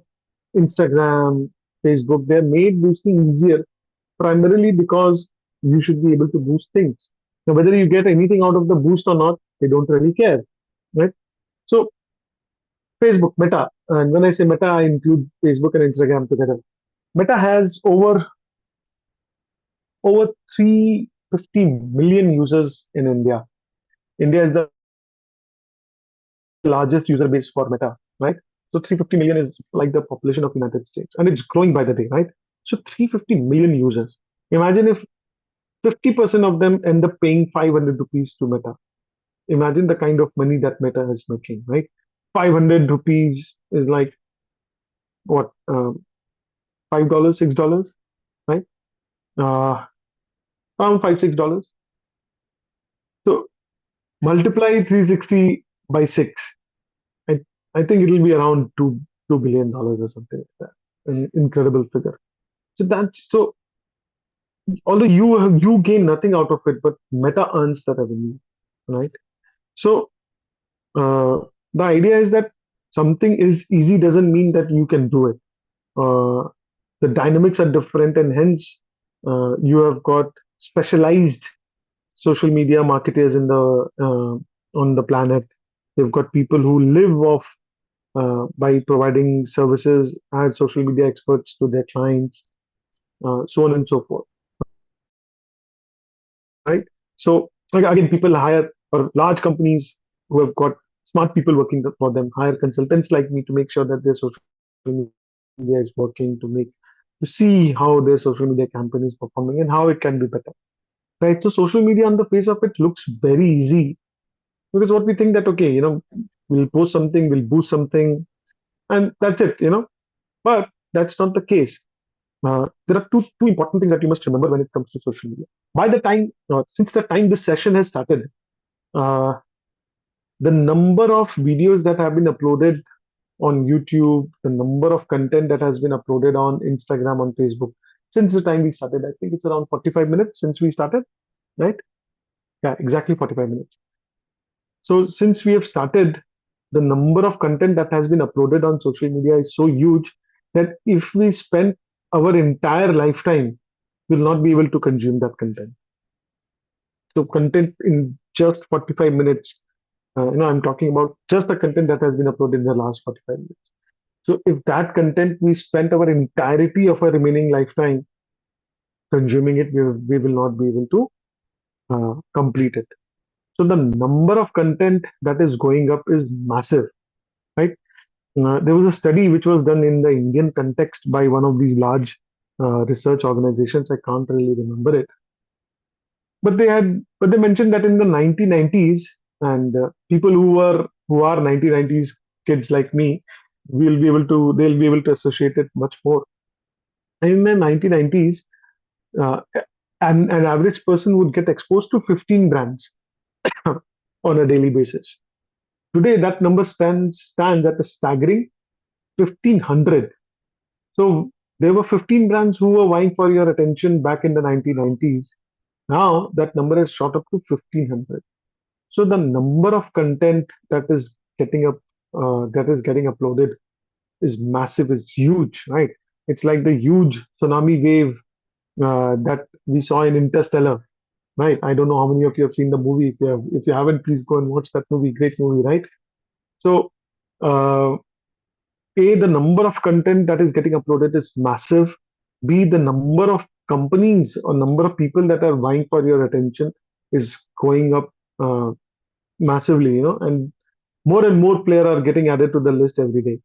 Instagram, Facebook. They're made boosting easier primarily because you should be able to boost things. Now, whether you get anything out of the boost or not, they don't really care, right? So Facebook, Meta, and when I say Meta, I include Facebook and Instagram together. Meta has over 350 million users in India. India is the largest user base for Meta, right? So 350 million is like the population of United States, and it's growing by the day, right? So 350 million users. Imagine if 50% of them end up paying 500 rupees to Meta. Imagine the kind of money that Meta is making, right? 500 rupees is like what, $5, $6, right? Uh, around $5, $6. So multiply 360 by 6. I, I think it'll be around $2 billion or something like that. An incredible figure. So although you gain nothing out of it, but Meta earns the revenue, right? So uh, the idea is that something is easy doesn't mean that you can do it. The dynamics are different, and hence you have got specialized social media marketers in the on the planet. They've got people who live off by providing services as social media experts to their clients, so on and so forth, right? So again, people hire, or large companies who have got smart people working for them hire consultants like me to make sure that their social media is working, to see how their social media campaign is performing and how it can be better, right? So social media on the face of it looks very easy because what we think that okay, we'll post something, we'll boost something, and that's it, but that's not the case. There are two important things that you must remember when it comes to social media. By the time, since the time this session has started, uh, the number of videos that have been uploaded on YouTube, the number of content that has been uploaded on Instagram, on Facebook, since the time we started, I think it's around 45 minutes since we started, right? Yeah, exactly 45 minutes. So since we have started, the number of content that has been uploaded on social media is so huge that if we spend our entire lifetime, we'll not be able to consume that content. So content in just 45 minutes. I'm talking about just the content that has been uploaded in the last 45 minutes. So if that content we spent our entirety of our remaining lifetime consuming it, we will not be able to complete it. So the number of content that is going up is massive, right? There was a study which was done in the Indian context by one of these large research organizations. I can't really remember it, but they mentioned that in the 1990s, and people who are 1990s kids like me they'll be able to associate it much more. In the 1990s, uh, an average person would get exposed to 15 brands on a daily basis. Today, that number stands at a staggering 1500. So there were 15 brands who were vying for your attention back in the 1990s. Now that number has shot up to 1500. So the number of content that is getting uploaded is massive, is huge, right? It's like the huge tsunami wave that we saw in Interstellar, right? I don't know how many of you have seen the movie. If you haven't, please go and watch that movie. Great movie, right? So, uh, A, the number of content that is getting uploaded is massive. B, the number of companies or number of people that are vying for your attention is going up massively, and more players are getting added to the list every day.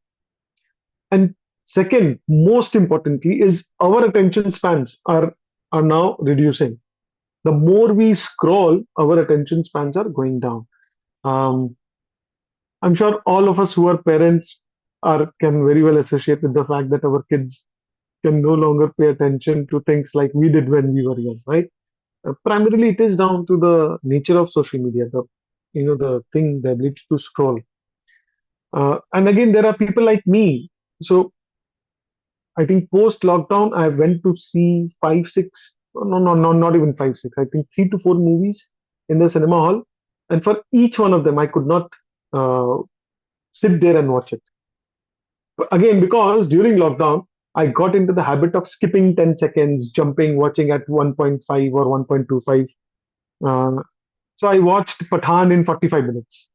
And second, most importantly, is our attention spans are now reducing. The more we scroll, our attention spans are going down. Um, I'm sure all of us who are parents can very well associate with the fact that our kids can no longer pay attention to things like we did when we were young, right? Primarily, it is down to the nature of social media, the ability to scroll. And again, there are people like me. So I think post lockdown, I went to see five, six, no, not even five, six. I think 3 to 4 movies in the cinema hall, and for each one of them, I could not uh, sit there and watch it. But again, because during lockdown, I got into the habit of skipping 10 seconds, jumping, watching at 1.5 or 1.25. Uh, so I watched Pathan in 45 minutes.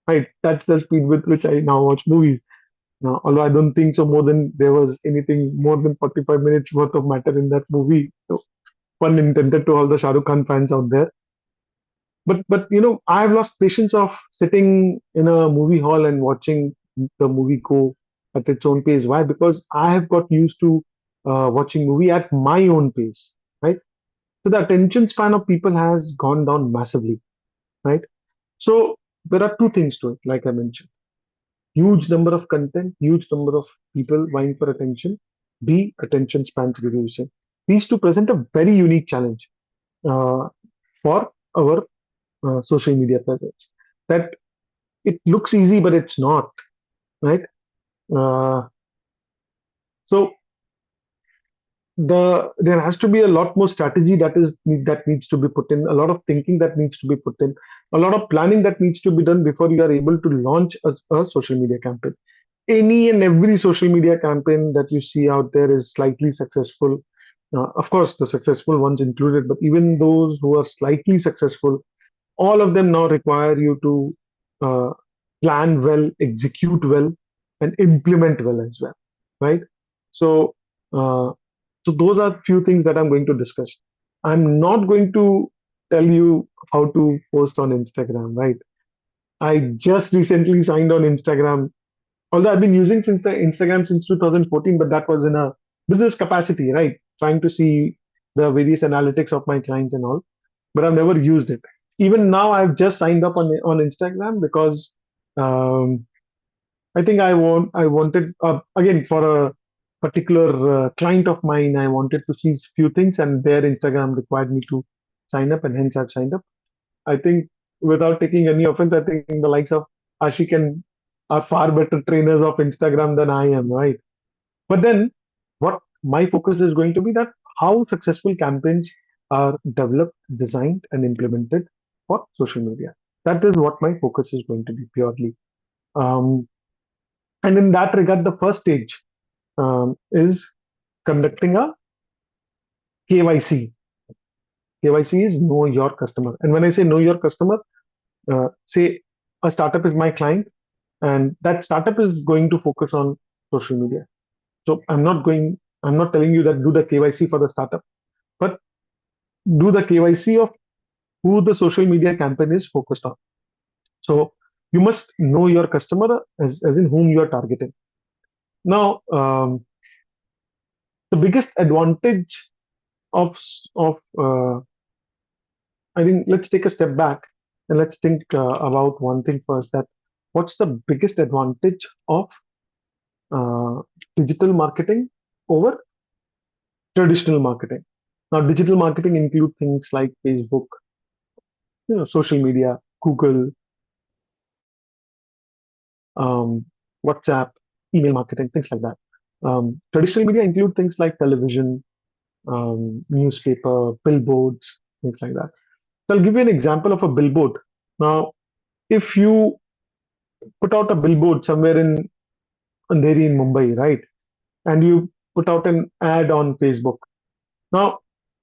Right, that's the speed with which I now watch movies. Now, although I don't think so more than there was anything more than 45 minutes worth of matter in that movie. So pun intended to all the Shah Rukh Khan fans out there. But I've lost patience of sitting in a movie hall and watching the movie go at its own pace. Why? Because I have got used to watching movie at my own pace, right? So the attention span of people has gone down massively, right? So there are two things to it, like I mentioned: huge number of content, huge number of people vying for attention. B, attention spans reducing. These two present a very unique challenge uh, for our social media presence. That it looks easy, but it's not, right? Uh, so there has to be a lot more strategy that needs to be put in, a lot of thinking that needs to be put in, a lot of planning that needs to be done before you are able to launch a social media campaign. Any and every social media campaign that you see out there is slightly successful. Of course, the successful ones included, but even those who are slightly successful, all of them now require you to uh, plan well, execute well, and implement well as well, right? So, uh, so those are few things that I'm going to discuss. I'm not going to tell you how to post on Instagram, right? I just recently signed on Instagram, although I've been using since the Instagram since 2014, but that was in a business capacity, right? Trying to see the various analytics of my clients and all, but I've never used it. Even now, I've just signed up on Instagram because um, I think I wanted again for a particular client of mine, I wanted to see few things, and their Instagram required me to sign up, and hence I've signed up. I think without taking any offense, I think the likes of Ashik and are far better trainers of Instagram than I am, right? But then what my focus is going to be that how successful campaigns are developed, designed, and implemented for social media. That is what my focus is going to be purely. Um, and in that regard, the first stage is conducting a KYC. KYC is know your customer. And when I say know your customer, say a startup is my client, and that startup is going to focus on social media. So I'm not telling you that do the KYC for the startup, but do the KYC of who the social media campaign is focused on. So you must know your customer as in whom you are targeting. Now, the biggest advantage of I think let's take a step back and let's think about one thing first. That what's the biggest advantage of uh, digital marketing over traditional marketing? Now, digital marketing include things like Facebook, social media, Google, WhatsApp, email marketing, things like that. Traditional media include things like television, newspaper, billboards, things like that. So I'll give you an example of a billboard. Now, if you put out a billboard somewhere in Andheri in Mumbai, right, and you put out an ad on Facebook. Now,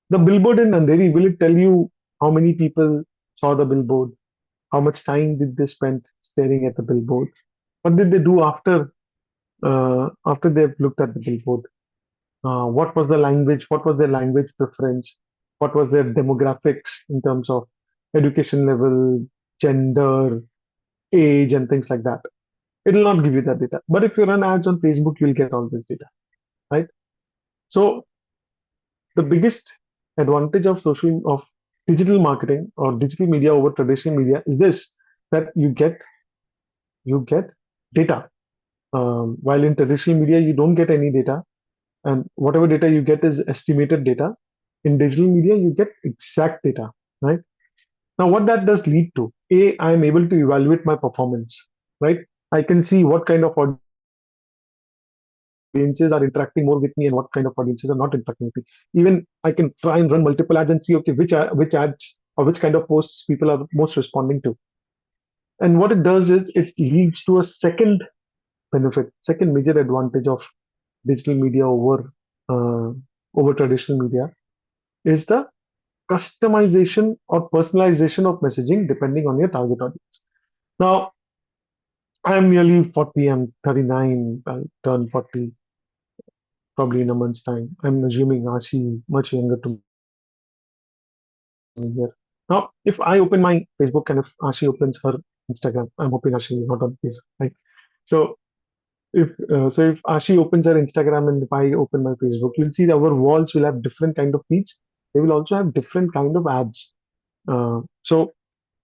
the billboard in Andheri, will it tell you how many people saw the billboard? How much time did they spend staring at the billboard? What did they do after they've looked at the billboard? What was the language? What was their language preference? What was their demographics in terms of education level, gender, age, and things like that? It will not give you that data. But if you run ads on Facebook, you'll get all this data, right? So the biggest advantage of digital marketing or digital media over traditional media is this: that you get data. While in traditional media you don't get any data, and whatever data you get is estimated data. In digital media you get exact data, right? Now what that does lead to: A, I am able to evaluate my performance, right? I can see what kind of audiences are interacting more with me and what kind of audiences are not interacting with me. Even I can try and run multiple ads and see, okay, which ads or which kind of posts people are most responding to. And what it does is it leads to a second benefit, second major advantage of digital media over traditional media is the customization or personalization of messaging depending on your target audience. Now, I'm nearly 40, I'm 39, I'll turn 40 probably in a month's time. I'm assuming Ashi is much younger to me here. Now, if I open my Facebook and if Ashi opens her Instagram, I'm hoping Ashi is not on Facebook, right? So if Ashi opens her Instagram and if I open my Facebook, you'll see that our walls will have different kind of feeds. They will also have different kind of ads. So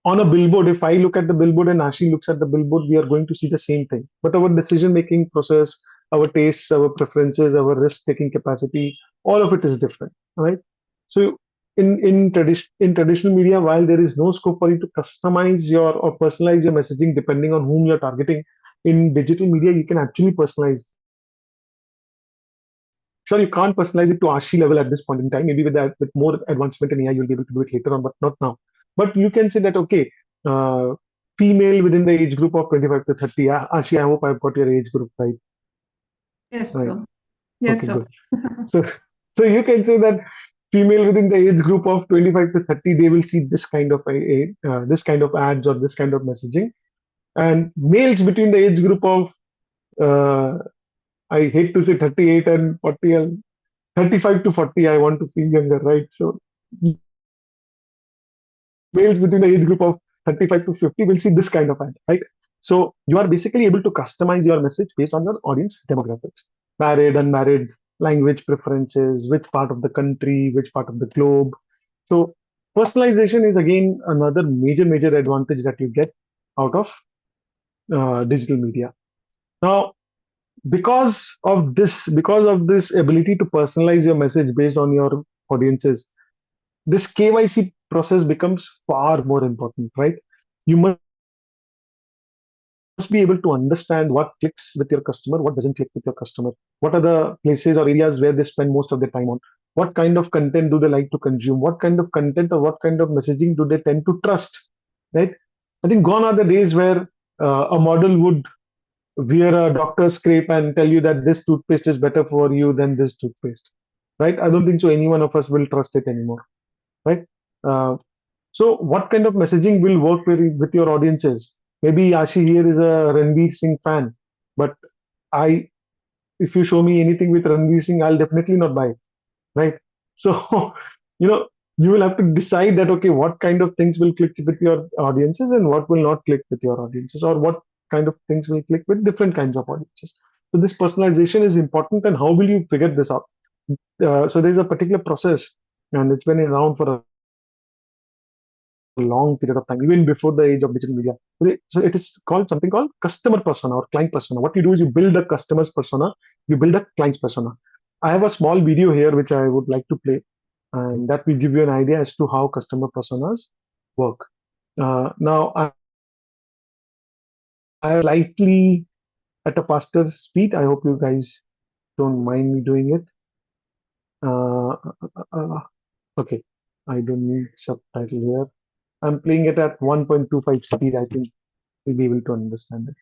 on a billboard, if I look at the billboard and Ashi looks at the billboard, we are going to see the same thing. But our decision-making process, our tastes, our preferences, our risk-taking capacity, all of it is different, right? So in traditional media, while there is no scope for you to customize your or personalize your messaging depending on whom you're targeting, in digital media, you can actually personalize. Sure, you can't personalize it to Ashi level at this point in time. Maybe with more advancement in AI, you'll be able to do it later on, but not now. But you can say that, okay, female within the age group of 25 to 30. Ashi, I hope I've got your age group right. Yes, Right. sir. Yes, Okay, sir. good. So you can say that female within the age group of 25 to 30, they will see this kind of this kind of ads or this kind of messaging, and males between the age group of I hate to say 38 and 40, 35 to 40, I want to feel younger, right? So males between the age group of 35 to 50 will see this kind of ad, right? So you are basically able to customize your message based on your audience demographics, married, unmarried, language preferences, which part of the country, which part of the globe. So personalization is again another major advantage that you get out of digital media. Now, because of this ability to personalize your message based on your audiences, this KYC process becomes far more important, right? You must be able to understand what clicks with your customer, what doesn't click with your customer, what are the places or areas where they spend most of their time on, what kind of content do they like to consume, what kind of content or what kind of messaging do they tend to trust, right? I think gone are the days where a model would wear a doctor's cape and tell you that this toothpaste is better for you than this toothpaste, right? I don't think so any one of us will trust it anymore, right? So what kind of messaging will work with your audiences? Maybe Ashi here is a Ranveer Singh fan, but I, if you show me anything with Ranveer Singh, I'll definitely not buy it, right? So, you know, you will have to decide that, okay, what kind of things will click with your audiences and what will not click with your audiences, or what kind of things will click with different kinds of audiences. So this personalization is important, and how will you figure this out? So there's a particular process, and it's been around for a long period of time, even before the age of digital media. So it is called something called customer persona or client persona. What you do is you build a customer's persona, you build a client's persona. I have a small video here which I would like to play, and that will give you an idea as to how customer personas work. Now, I slightly at a faster speed. I hope you guys don't mind me doing it. Okay, I don't need subtitle here. I'm playing it at 1.25 speed. I think we'll be able to understand it.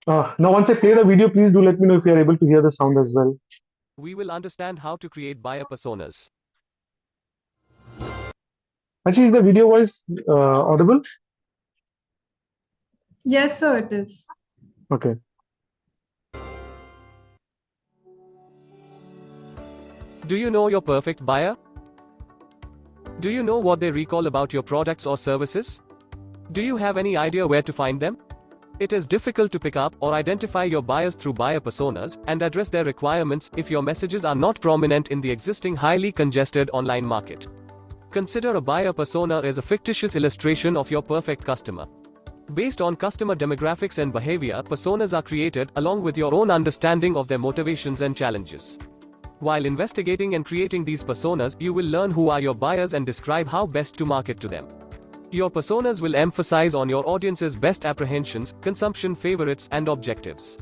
Now, once I play the video, please do let me know if you are able to hear the sound as well. We will understand how to create buyer personas. Actually, is the video voice audible? Yes, sir, it is. Okay. Do you know your perfect buyer? Do you know what they recall about your products or services? Do you have any idea where to find them? It is difficult to pick up or identify your buyers through buyer personas and address their requirements if your messages are not prominent in the existing highly congested online market. Consider a buyer persona as a fictitious illustration of your perfect customer. Based on customer demographics and behavior, personas are created along with your own understanding of their motivations and challenges. While investigating and creating these personas, you will learn who are your buyers and describe how best to market to them. Your personas will emphasize on your audience's best apprehensions, consumption favorites, and objectives.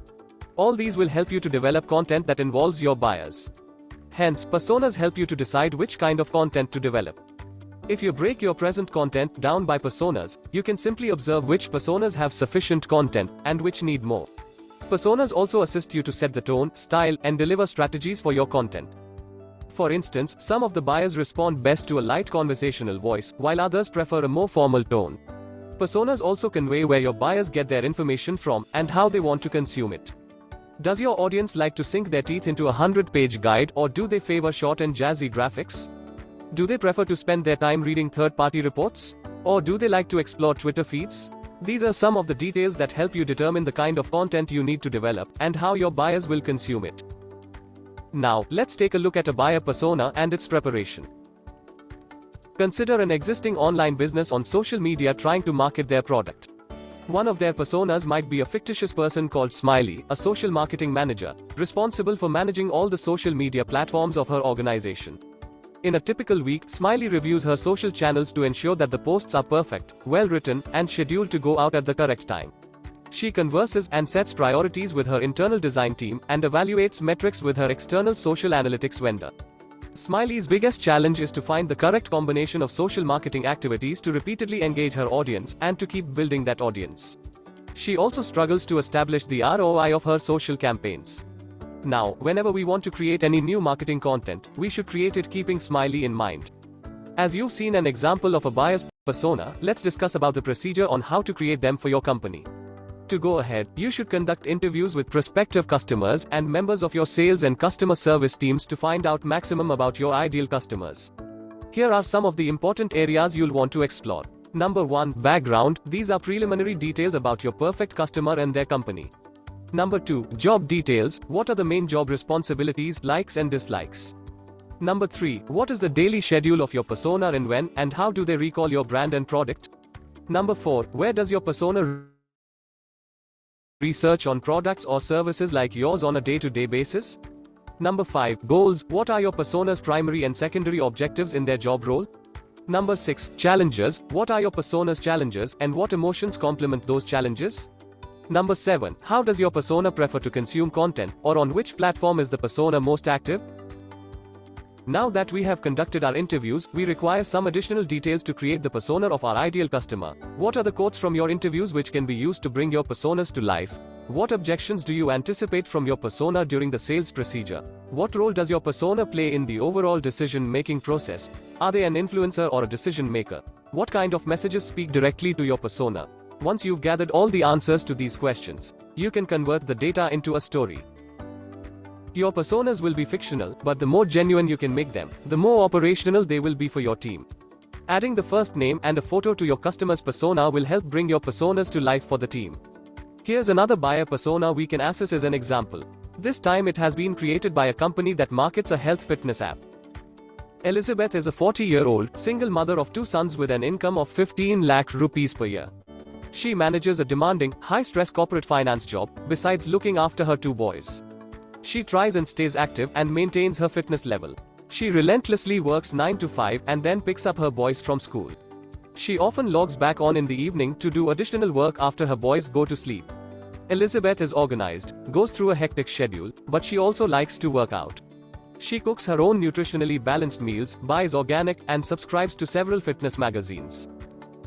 All these will help you to develop content that involves your buyers. Hence, personas help you to decide which kind of content to develop. If you break your present content down by personas, you can simply observe which personas have sufficient content and which need more. Personas also assist you to set the tone, style, and deliver strategies for your content. For instance, some of the buyers respond best to a light conversational voice, while others prefer a more formal tone. Personas also convey where your buyers get their information from and how they want to consume it. Does your audience like to sink their teeth into a 100-page guide, or do they favor short and jazzy graphics? Do they prefer to spend their time reading third-party reports? Or do they like to explore Twitter feeds? These are some of the details that help you determine the kind of content you need to develop and how your buyers will consume it. Now, let's take a look at a buyer persona and its preparation. Consider an existing online business on social media trying to market their product. One of their personas might be a fictitious person called Smiley, a social marketing manager, responsible for managing all the social media platforms of her organization. In a typical week, Smiley reviews her social channels to ensure that the posts are perfect, well-written, and scheduled to go out at the correct time. She converses and sets priorities with her internal design team and evaluates metrics with her external social analytics vendor. Smiley's biggest challenge is to find the correct combination of social marketing activities to repeatedly engage her audience and to keep building that audience. She also struggles to establish the ROI of her social campaigns. Now, whenever we want to create any new marketing content, we should create it keeping Smiley in mind. As you've seen an example of a buyer's persona, let's discuss about the procedure on how to create them for your company. To go ahead, you should conduct interviews with prospective customers and members of your sales and customer service teams to find out maximum about your ideal customers. Here are some of the important areas you'll want to explore. Number 1, background. These are preliminary details about your perfect customer and their company. Number 2, job details. What are the main job responsibilities, likes and dislikes? Number 3, what is the daily schedule of your persona and when, and how do they recall your brand and product? Number 4, where does your persona research on products or services like yours on a day-to-day basis? Number 5, goals. What are your persona's primary and secondary objectives in their job role? Number 6, challenges. What are your persona's challenges, and what emotions complement those challenges? Number 7, how does your persona prefer to consume content, or on which platform is the persona most active? Now that we have conducted our interviews, we require some additional details to create the persona of our ideal customer. What are the quotes from your interviews which can be used to bring your personas to life? What objections do you anticipate from your persona during the sales procedure? What role does your persona play in the overall decision-making process? Are they an influencer or a decision maker? What kind of messages speak directly to your persona? Once you've gathered all the answers to these questions, you can convert the data into a story. Your personas will be fictional, but the more genuine you can make them, the more operational they will be for your team. Adding the first name and a photo to your customer's persona will help bring your personas to life for the team. Here's another buyer persona we can assess as an example. This time it has been created by a company that markets a health fitness app. Elizabeth is a 40-year-old, single mother of 2 sons with an income of 15 lakh rupees per year. She manages a demanding, high-stress corporate finance job, besides looking after her 2 boys. She tries and stays active and maintains her fitness level. She relentlessly works 9 to 5 and then picks up her boys from school. She often logs back on in the evening to do additional work after her boys go to sleep. Elizabeth is organized, goes through a hectic schedule, but she also likes to work out. She cooks her own nutritionally balanced meals, buys organic, and subscribes to several fitness magazines.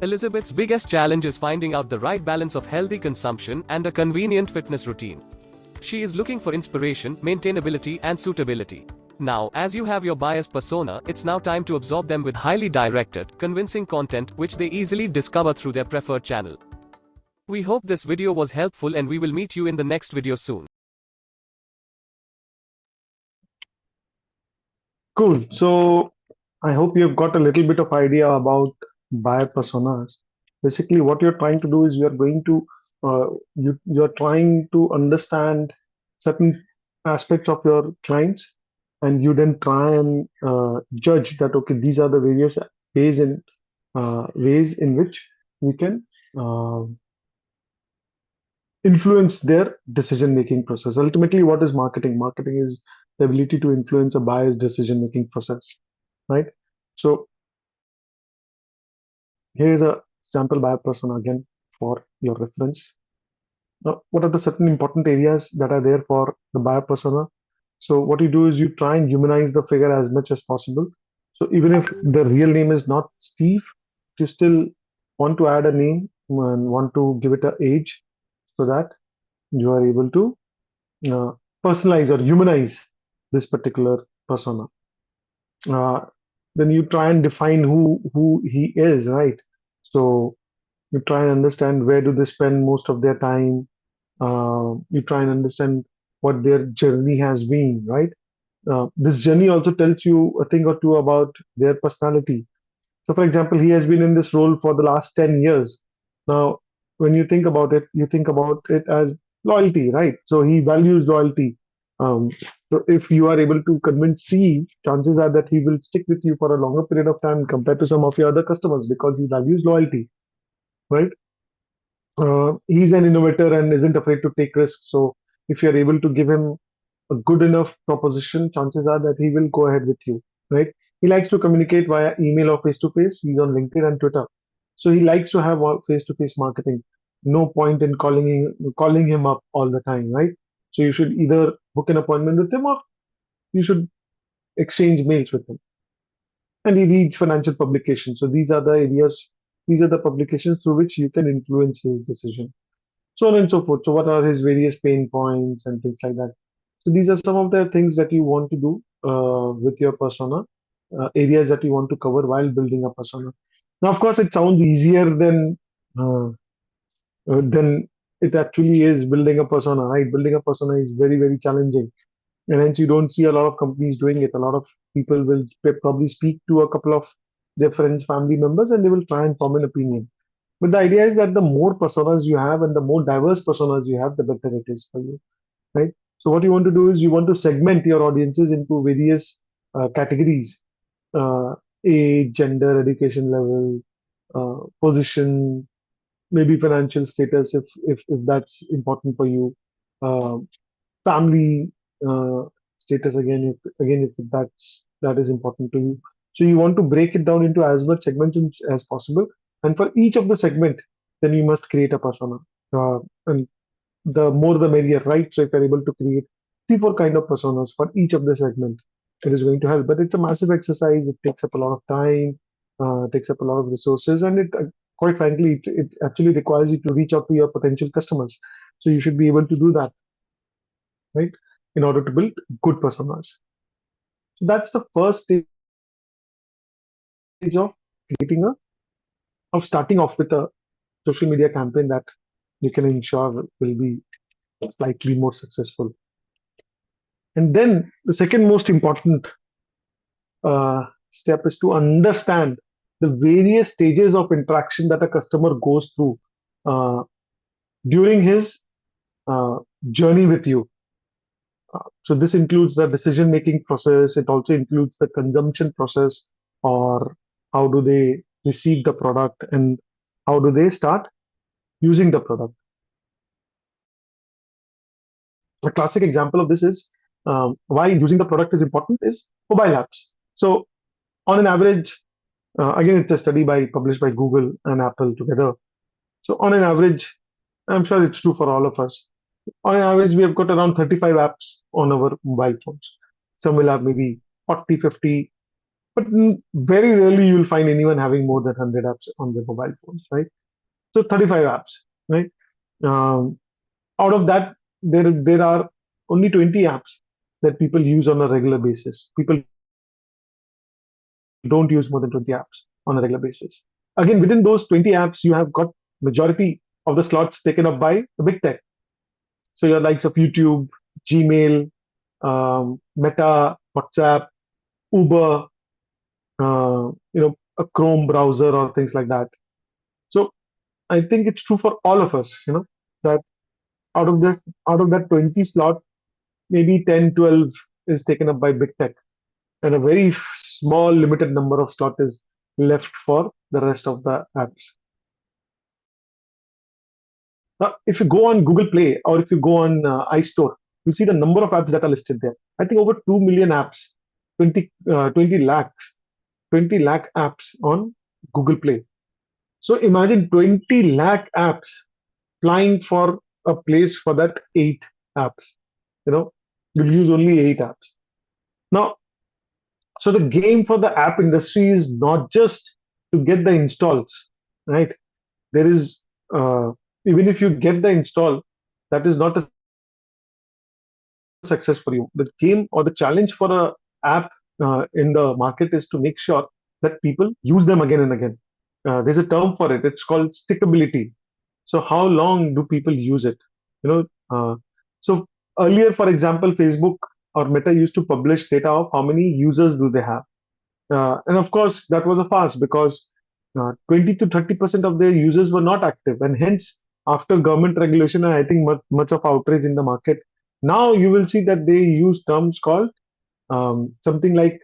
Elizabeth's biggest challenge is finding out the right balance of healthy consumption and a convenient fitness routine. She is looking for inspiration, maintainability, and suitability. Now, as you have your buyer's persona, it's now time to absorb them with highly directed, convincing content which they easily discover through their preferred channel. We hope this video was helpful and we will meet you in the next video soon. Cool. So I hope you've got a little bit of idea about buyer personas. Basically, what you're trying to do is you're trying to understand certain aspects of your clients, and you then try and judge that okay, these are the various ways in which we can influence their decision-making process. Ultimately, what is marketing? Marketing is the ability to influence a buyer's decision-making process, right? So here is a sample buyer persona again for your reference. Now, what are the certain important areas that are there for the buyer persona? So what you do is you try and humanize the figure as much as possible. So even if the real name is not Steve, you still want to add a name and want to give it an age so that you are able to personalize or humanize this particular persona. Then you try and define who he is, right? So you try and understand where do they spend most of their time. You try and understand what their journey has been, right? This journey also tells you a thing or two about their personality. So, for example, he has been in this role for the last 10 years. Now, when you think about it, you think about it as loyalty, right? So he values loyalty. So if you are able to convince Steve, chances are that he will stick with you for a longer period of time compared to some of your other customers because he values loyalty, right? He's an innovator and isn't afraid to take risks. So if you're able to give him a good enough proposition, chances are that he will go ahead with you, right? He likes to communicate via email or face to face. He's on LinkedIn and Twitter. So he likes to have face to face marketing. No point in calling him up all the time, right? So you should either book an appointment with him or you should exchange mails with him. And he reads financial publications. So these are the areas, these are the publications through which you can influence his decision. So on and so forth. So what are his various pain points and things like that. So these are some of the things that you want to do with your persona, areas that you want to cover while building a persona. Now, of course, it sounds easier than it actually is building a persona, right? Building a persona is very, very challenging. And hence you don't see a lot of companies doing it. A lot of people will probably speak to a couple of their friends, family members, and they will try and form an opinion. But the idea is that the more personas you have and the more diverse personas you have, the better it is for you, right? So what you want to do is you want to segment your audiences into various categories: age, gender, education level, position, maybe financial status if that's important for you, uh, family status if that is important to you. So you want to break it down into as much segments as possible, and for each of the segment, then you must create a persona. And the more the merrier, right? So if you're able to create 3-4 kind of personas for each of the segment, it is going to help. But it's a massive exercise. It takes up a lot of time, takes up a lot of resources, and it quite frankly, it actually requires you to reach out to your potential customers. So you should be able to do that, right? In order to build good personas. So that's the first stage of creating of starting off with a social media campaign that you can ensure will be slightly more successful. And then the second most important step is to understand the various stages of interaction that a customer goes through during his uh, journey with you. So this includes the decision-making process. It also includes the consumption process, or how do they receive the product and how do they start using the product. A classic example of this is why using the product is important is mobile apps. So on an average, again, it's a study published by Google and Apple together. So on an average, I'm sure it's true for all of us. On average, we have got around 35 apps on our mobile phones. Some will have maybe 40, 50, but very rarely you will find anyone having more than 100 apps on their mobile phones, right? So 35 apps, right? Out of that, there are only 20 apps that people use on a regular basis. People don't use more than 20 apps on a regular basis. Again, within those 20 apps, you have got majority of the slots taken up by the big tech. So your likes of YouTube, Gmail, Meta, WhatsApp, Uber, a Chrome browser or things like that. So I think it's true for all of us, that out of that 20 slot, maybe 10, 12 is taken up by big tech, and a very small limited number of slot is left for the rest of the apps. Now, if you go on Google Play or if you go on iStore, you see the number of apps that are listed there. I think over 2 million apps, 20 lakh apps on Google Play. So imagine 20 lakh apps flying for a place for that 8 apps. You'll use only 8 apps. Now, so the game for the app industry is not just to get the installs, right? There is, even if you get the install, that is not a success for you. The game or the challenge for a app in the market is to make sure that people use them again and again. There's a term for it. It's called stickability. So how long do people use it? So earlier, for example, Facebook or Meta used to publish data of how many users do they have. And of course, that was a farce because 20 to 30% of their users were not active. And hence, after government regulation, and I think much of outrage in the market, now you will see that they use terms called something like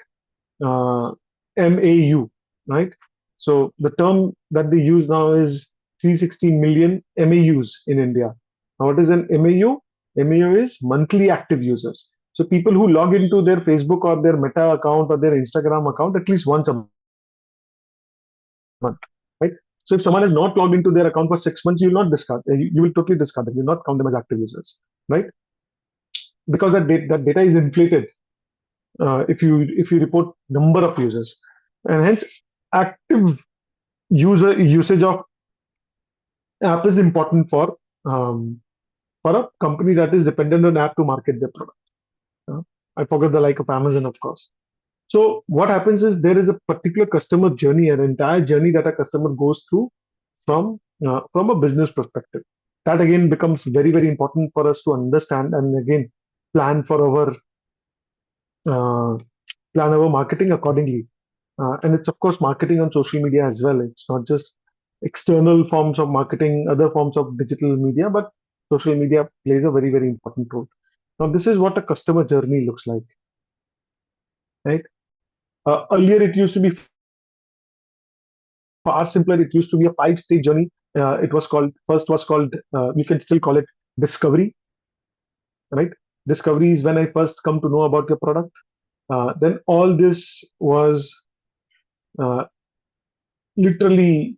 MAU, right? So the term that they use now is 360 million MAUs in India. Now, what is an MAU? MAU is monthly active users. So people who log into their Facebook or their Meta account or their Instagram account at least once a month, right? So if someone has not logged into their account for 6 months, you will not discard. You will totally discard them. You will not count them as active users, right? Because that data is inflated if you report number of users, and hence active usage of app is important for a company that is dependent on app to market their product. I forgot the like of Amazon, of course. So what happens is there is a particular customer journey, an entire journey that a customer goes through from a business perspective. That again becomes very, very important for us to understand and again plan our marketing accordingly. And it's of course marketing on social media as well. It's not just external forms of marketing, other forms of digital media, but social media plays a very, very important role. Now, this is what a customer journey looks like, right? Earlier, it used to be far simpler. It used to be a 5-stage journey. It was called, you can still call it discovery, right? Discovery is when I first come to know about your product. Then all this was literally,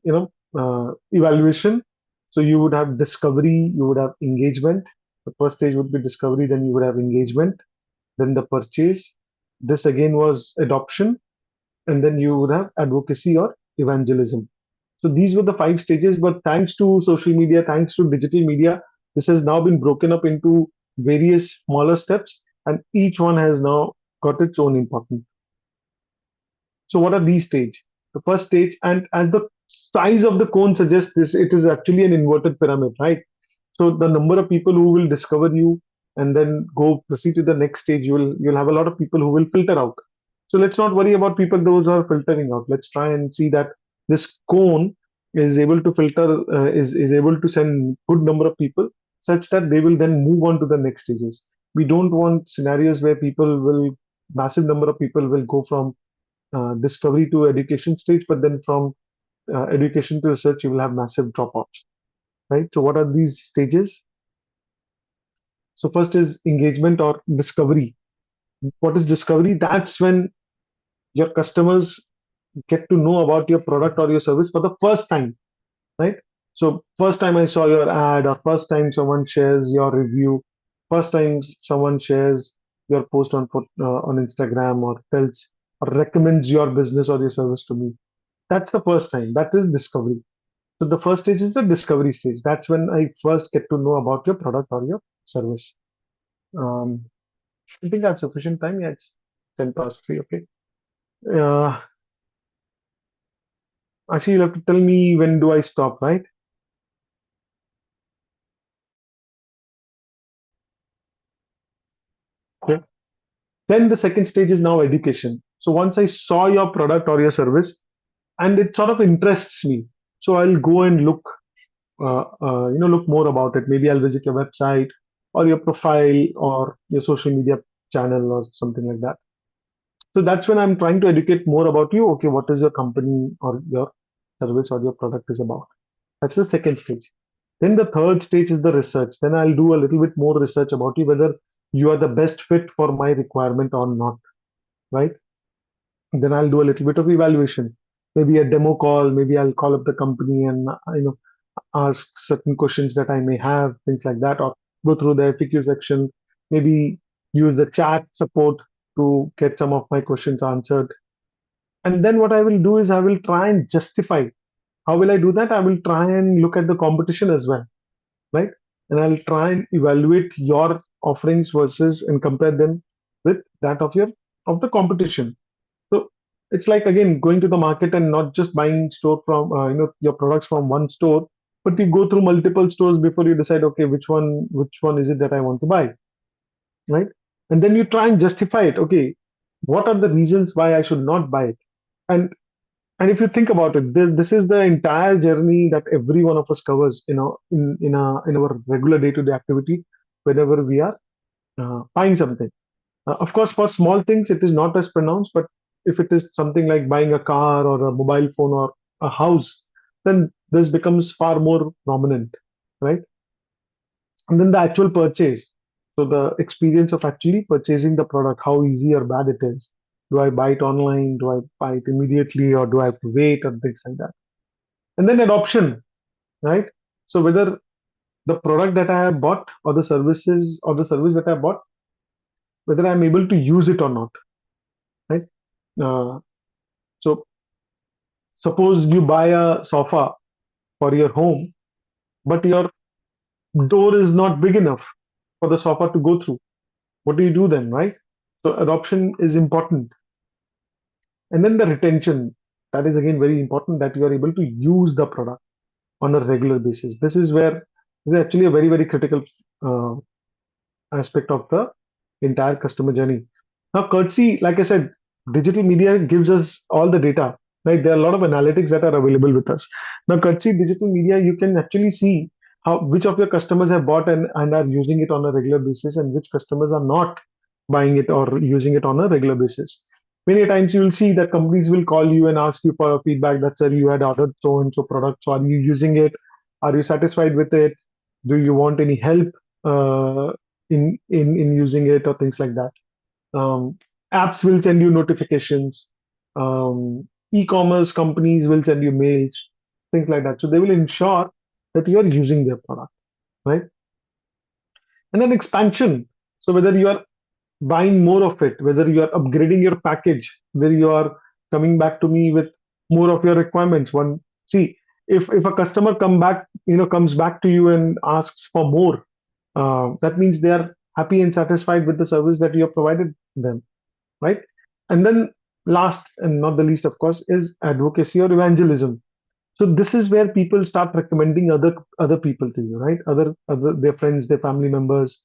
evaluation. So you would have discovery, you would have engagement. The first stage would be discovery, then you would have engagement, then the purchase. This again was adoption, and then you would have advocacy or evangelism. So these were the 5 stages, but thanks to social media, thanks to digital media, this has now been broken up into various smaller steps, and each one has now got its own importance. So what are these stages? The first stage, and as the size of the cone suggests this, it is actually an inverted pyramid, right? So the number of people who will discover you and then go proceed to the next stage, you'll have a lot of people who will filter out. So let's not worry about people those who are filtering out. Let's try and see that this cone is able to filter, is able to send good number of people such that they will then move on to the next stages. We don't want scenarios where massive number of people will go from discovery to education stage, but then from education to research, you will have massive dropouts, right? So what are these stages? So first is engagement or discovery. What is discovery? That's when your customers get to know about your product or your service for the first time, right? So first time I saw your ad, or first time someone shares your review, first time someone shares your post on Instagram, or tells or recommends your business or your service to me. That's the first time. That is discovery. So the first stage is the discovery stage. That's when I first get to know about your product or your service. Um, I think I have sufficient time. Yeah, it's 10 past 3. Okay. Actually, you'll have to tell me when do I stop, right? Okay. Then the second stage is now education. So once I saw your product or your service and it sort of interests me, so I'll go and look more about it. Maybe I'll visit your website or your profile or your social media channel or something like that. So that's when I'm trying to educate more about you. Okay, what is your company or your service or your product is about? That's the second stage. Then the third stage is the research. Then I'll do a little bit more research about you, whether you are the best fit for my requirement or not, right? Then I'll do a little bit of evaluation, maybe a demo call, maybe I'll call up the company and ask certain questions that I may have, things like that, or go through the FAQ section, maybe use the chat support to get some of my questions answered. And then what I will do is I will try and justify. How will I do that? I will try and look at the competition as well, right? And I'll try and evaluate your offerings versus and compare them with that of the competition. So it's like, again, going to the market and not just buying store from your products from one store, but you go through multiple stores before you decide, okay, which one is it that I want to buy, right? And then you try and justify it. Okay, what are the reasons why I should not buy it? And and if you think about it, this is the entire journey that every one of us covers, in our regular day-to-day activity, whenever we are buying something. Of course, for small things, it is not as pronounced, but if it is something like buying a car or a mobile phone or a house, then this becomes far more prominent, right? And then the actual purchase. So the experience of actually purchasing the product, how easy or bad it is. Do I buy it online? Do I buy it immediately, or do I have to wait, and things like that? And then adoption, right? So whether the product that I have bought or the services or the service that I bought, whether I'm able to use it or not, right? Uh, so suppose you buy a sofa for your home, but your door is not big enough for the sofa to go through. What do you do then, right? So adoption is important. And then the retention, that is again very important, that you are able to use the product on a regular basis. This is actually a very, very critical uh, aspect of the entire customer journey. Now, courtesy, like I said, digital media gives us all the data, right? There are a lot of analytics that are available with us. Now, courtesy digital media, you can actually see which of your customers have bought and are using it on a regular basis, and which customers are not buying it or using it on a regular basis. Many times you will see that companies will call you and ask you for feedback that, sir, you had ordered so and so product. So are you using it? Are you satisfied with it? Do you want any help uh, in using it, or things like that? Um, Apps will send you notifications. E-commerce companies will send you mails, things like that. So they will ensure that you are using their product, right? And then expansion. So whether you are buying more of it, whether you are upgrading your package, whether you are coming back to me with more of your requirements. See, if a customer comes back to you and asks for more, that means they are happy and satisfied with the service that you have provided them, right? And then last and not the least, of course, is advocacy or evangelism. So this is where people start recommending other people to you, right? Other their friends, their family members.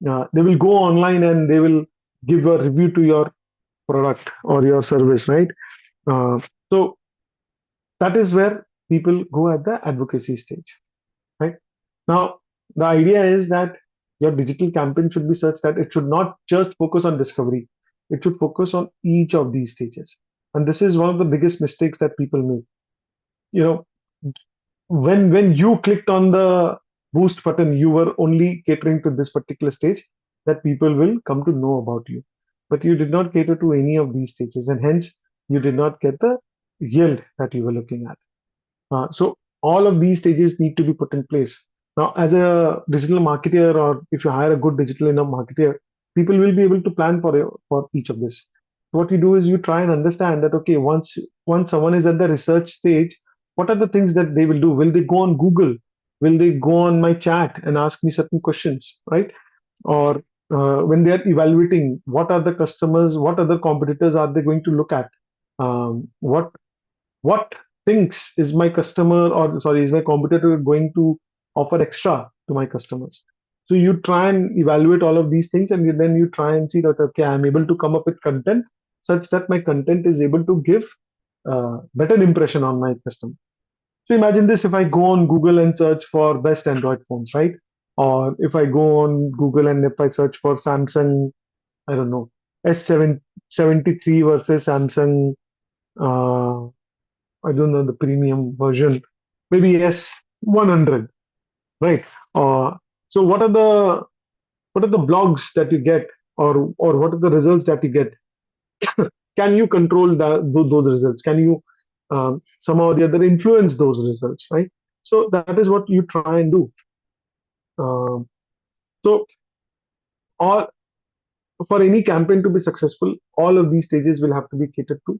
They will go online and they will give a review to your product or your service, right? Uh, so that is where people go at the advocacy stage, right? Now, the idea is that your digital campaign should be such that it should not just focus on discovery, it should focus on each of these stages. And this is one of the biggest mistakes that people make. You know, when you clicked on the boost button, you were only catering to this particular stage that people will come to know about you. But you did not cater to any of these stages, and hence you did not get the yield that you were looking at. So all of these stages need to be put in place. Now, as a digital marketer, or if you hire a good digital enough marketer, people will be able to plan for each of this. What you do is you try and understand that, okay, once someone is at the research stage, what are the things that they will do? Will they go on Google? Will they go on my chat and ask me certain questions, right? Or when they are evaluating, what are the customers, what other competitors are they going to look at? What things is my customer, or sorry, is my competitor going to offer extra to my customers? So you try and evaluate all of these things, and then you try and see that, okay, I'm able to come up with content such that my content is able to give better impression on my customer. So imagine this: if I go on Google and search for best Android phones, right? Or if I go on Google and if I search for Samsung, I don't know, S73 versus Samsung, uh, I don't know the premium version, maybe S100, right? So what are the blogs that you get, or what are the results that you get? Can you control those results? Can you somehow or the other influence those results, right? So that is what you try and do. Um, so all for any campaign to be successful, all of these stages will have to be catered to.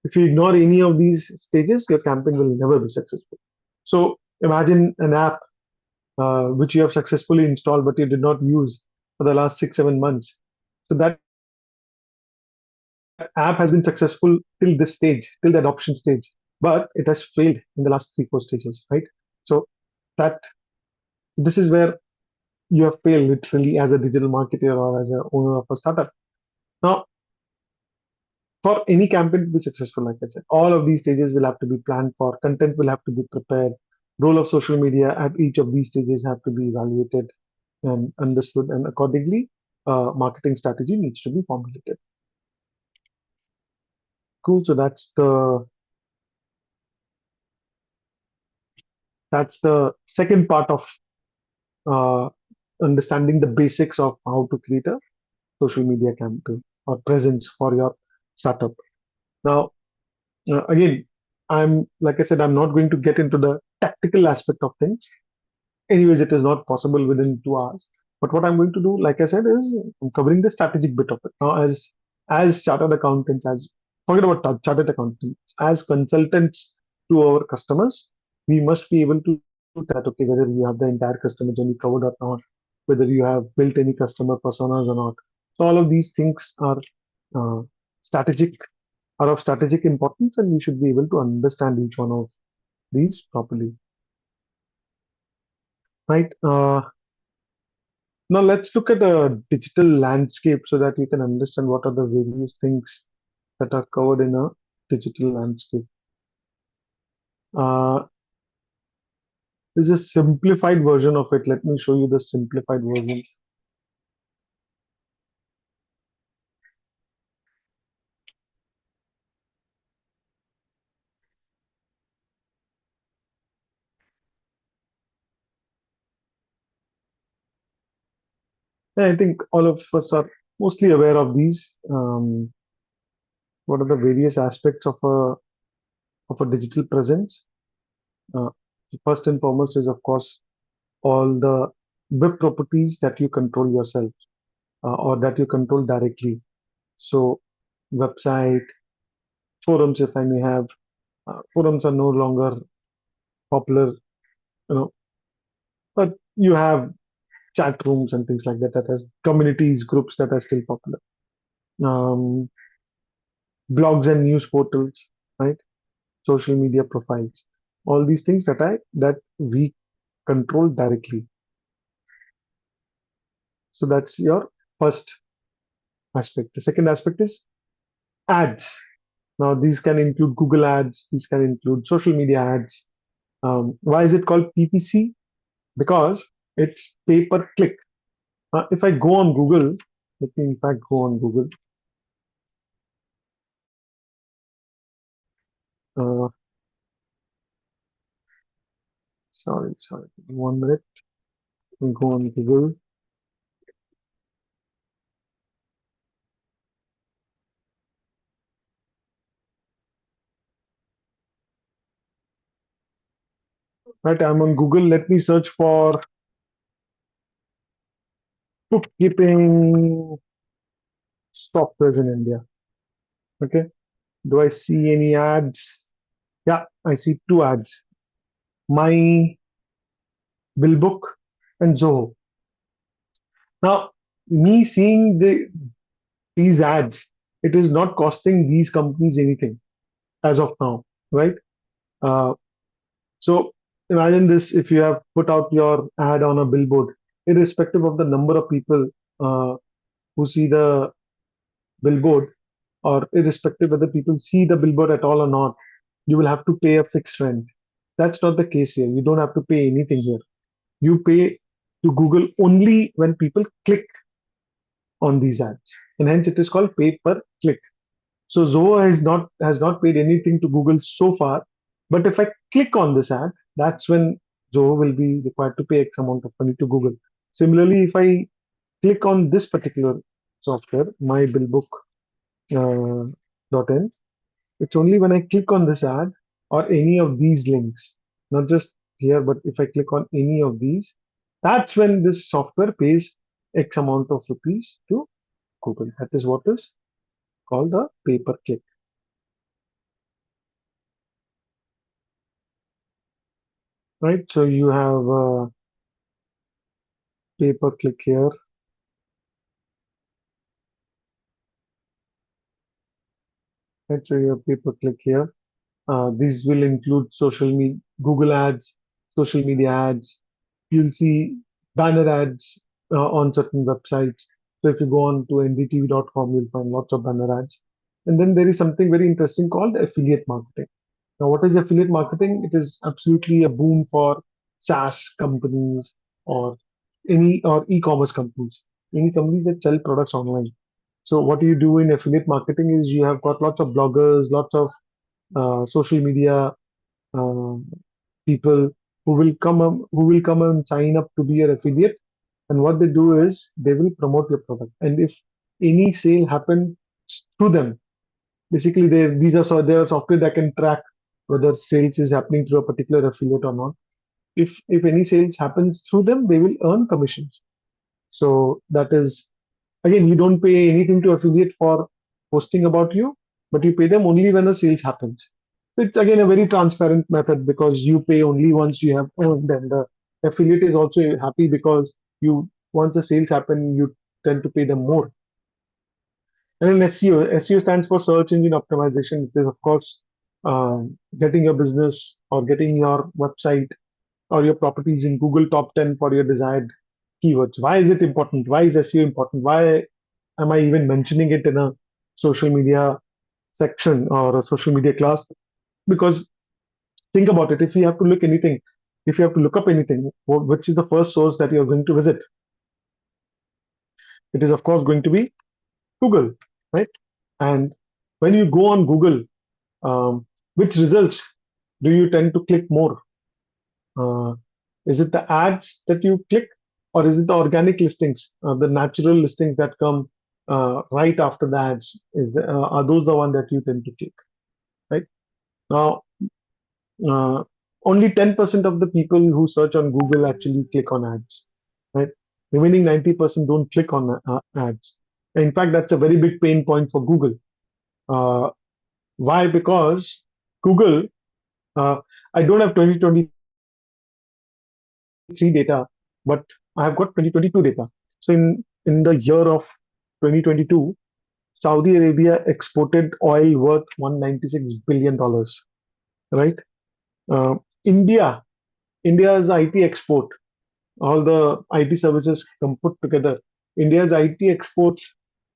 If you ignore any of these stages, your campaign will never be successful. So imagine an app which you have successfully installed but you did not use for the last 6 7 months. So that app has been successful till this stage, till the adoption stage, but it has failed in the last 3 4 stages, right? So that this is where you have failed literally as a digital marketer or as an owner of a startup. Now, for any campaign to be successful, like I said, all of these stages will have to be planned for. Content will have to be prepared. Role of social media at each of these stages have to be evaluated and understood, and accordingly, marketing strategy needs to be formulated. Cool. So that's the second part of uh, understanding the basics of how to create a social media campaign or presence for your startup. Now, again, like I said, I'm not going to get into the tactical aspect of things. Anyways, it is not possible within 2 hours. But what I'm going to do, like I said, is I'm covering the strategic bit of it. Now, as chartered accountants, as forget about chartered accountants, as consultants to our customers, we must be able to do that. Okay, whether you have the entire customer journey covered or not, whether you have built any customer personas or not. So all of these things are uh, strategic, are of strategic importance, and we should be able to understand each one of these properly, right? Now let's look at a digital landscape so that you can understand what are the various things that are covered in a digital landscape. Uh, this is a simplified version of it. Let me show you the simplified version. And I think all of us are mostly aware of these. What are the various aspects of a digital presence? Uh, First and foremost is, of course, all the web properties that you control yourself, or that you control directly. So website, forums, if I may have. Forums are no longer popular, but you have chat rooms and things like that, that has communities, groups that are still popular. Um, Blogs and news portals, right? Social media profiles, all these things that we control directly. So that's your first aspect. The second aspect is ads. Now these can include Google ads, these can include social media ads. Why is it called PPC? Because it's pay per click. If I go on Google, let me in fact go on Google. Uh, sorry, 1 minute. Let me go on Google. Right, I'm on Google. Let me search for bookkeeping softwares in India. Okay. Do I see any ads? Yeah, I see 2 ads. My Billbook and Zoho. Now, me seeing these ads, it is not costing these companies anything as of now, right? Uh, so imagine this: if you have put out your ad on a billboard, irrespective of the number of people uh, who see the billboard, or irrespective whether people see the billboard at all or not, you will have to pay a fixed rent. That's not the case here. You don't have to pay anything here. You pay to Google only when people click on these ads, and hence it is called pay per click. So Zoho has not paid anything to Google so far, but if I click on this ad, that's when Zoho will be required to pay X amount of money to Google. Similarly, if I click on this particular software, mybillbook.in, it's only when I click on this ad or any of these links, not just here, but if I click on any of these, that's when this software pays X amount of rupees to Google. That is what is called a pay per click. Right, so you have pay per click here. Right, so you have pay per click here. These will include social media, Google ads, social media ads. You'll see banner ads on certain websites. So if you go on to ndtv.com, you'll find lots of banner ads. And then there is something very interesting called affiliate marketing. Now, what is affiliate marketing? It is absolutely a boom for SaaS companies or e-commerce companies, any companies that sell products online. So what you do in affiliate marketing is you have got lots of bloggers, lots of social media uh, people who will come and sign up to be your affiliate. And what they do is they will promote your product. And if any sale happens through them, basically they are software that can track whether sales is happening through a particular affiliate or not. If any sales happens through them, they will earn commissions. So that is, again, you don't pay anything to affiliate for posting about you, but you pay them only when a sales happens. It's again a very transparent method because you pay only once you have earned, and the affiliate is also happy because you once the sales happen, you tend to pay them more. And then SEO stands for search engine optimization. It is of course getting your business or getting your website or your properties in Google top 10 for your desired keywords. Why is it important? Why is SEO important? Why am I even mentioning it in a social media section or a social media class? Because think about it, if you have to look anything, if you have to look up anything, which is the first source that you're going to visit? It is of course going to be Google, right? And when you go on Google, which results do you tend to click more? Is it the ads that you click, or is it the organic listings, the natural listings that come right after the ads? Are those the one that you tend to click? Right now, uh, only 10% of the people who search on Google actually click on ads. Right, remaining 90% don't click on ads. In fact, that's a very big pain point for Google. Why? Because Google, I don't have 2020 data, but I have got 2022 data. So in the year of 2022, Saudi Arabia exported oil worth $196 billion, right? Uh, India, India's IT export, all the IT services come put together, India's IT exports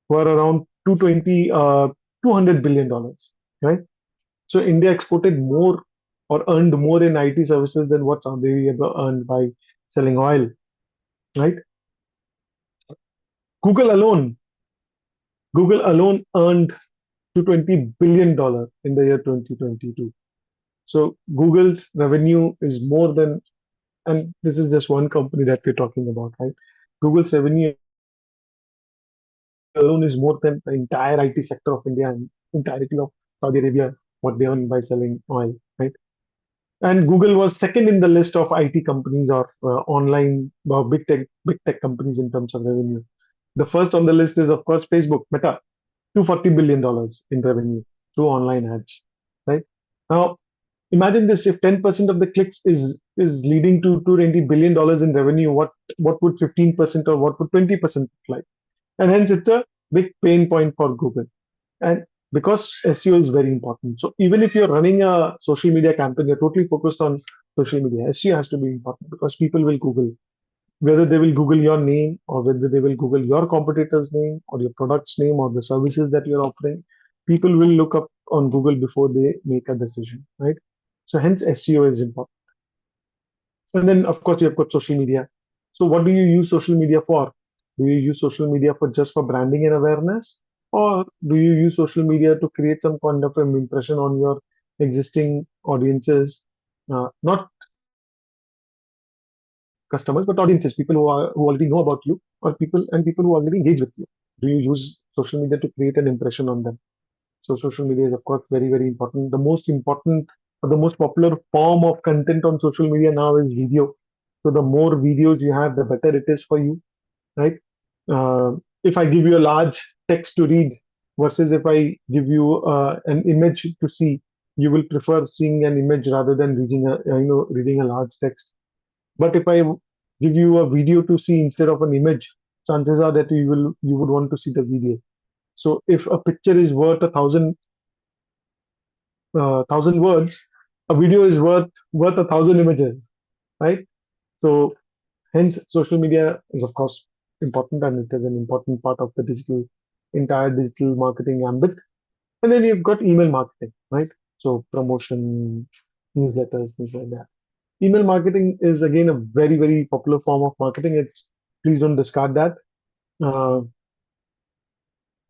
were around 200 billion dollars, right? So India exported more or earned more in IT services than what Saudi Arabia earned by selling oil, right? Google alone, Google alone earned $220 billion in the year 2022. So Google's revenue is more than, and this is just one company that we're talking about, right? Google's revenue alone is more than the entire IT sector of India and entirety of Saudi Arabia, what they earn by selling oil, right? And Google was second in the list of IT companies or online big tech companies in terms of revenue. The first on the list is of course Facebook, Meta, $240 billion in revenue through online ads, right? Now, imagine this: if 10% of the clicks is leading to $220 billion in revenue, what would 15% or what would 20% look like? And hence, it's a big pain point for Google. And because SEO is very important, so even if you're running a social media campaign, you're totally focused on social media, SEO has to be important because people will Google, whether they will Google your name or whether they will Google your competitor's name or your product's name or the services that you're offering. People will look up on Google before they make a decision, right? So hence SEO is important. And then of course you've got social media. So what do you use social media for? Do you use social media for just for branding and awareness? Or do you use social media to create some kind of an impression on your existing audiences? Not customers, but audiences, people who already know about you, or people who already engage with you. Do you use social media to create an impression on them? So social media is of course very, very important. The most important or the most popular form of content on social media now is video. So the more videos you have, the better it is for you, right? If I give you a large text to read versus if I give you an image to see, you will prefer seeing an image rather than reading a large text. But if I give you a video to see instead of an image, chances are that you would want to see the video. So if a picture is worth 1,000 words, a video is worth 1,000 images, right? So hence social media is of course important, and it is an important part of the entire digital marketing ambit. And then you've got email marketing, right? So promotion, newsletters, things like that. Email marketing is again a very, very popular form of marketing. Please don't discard that. Uh,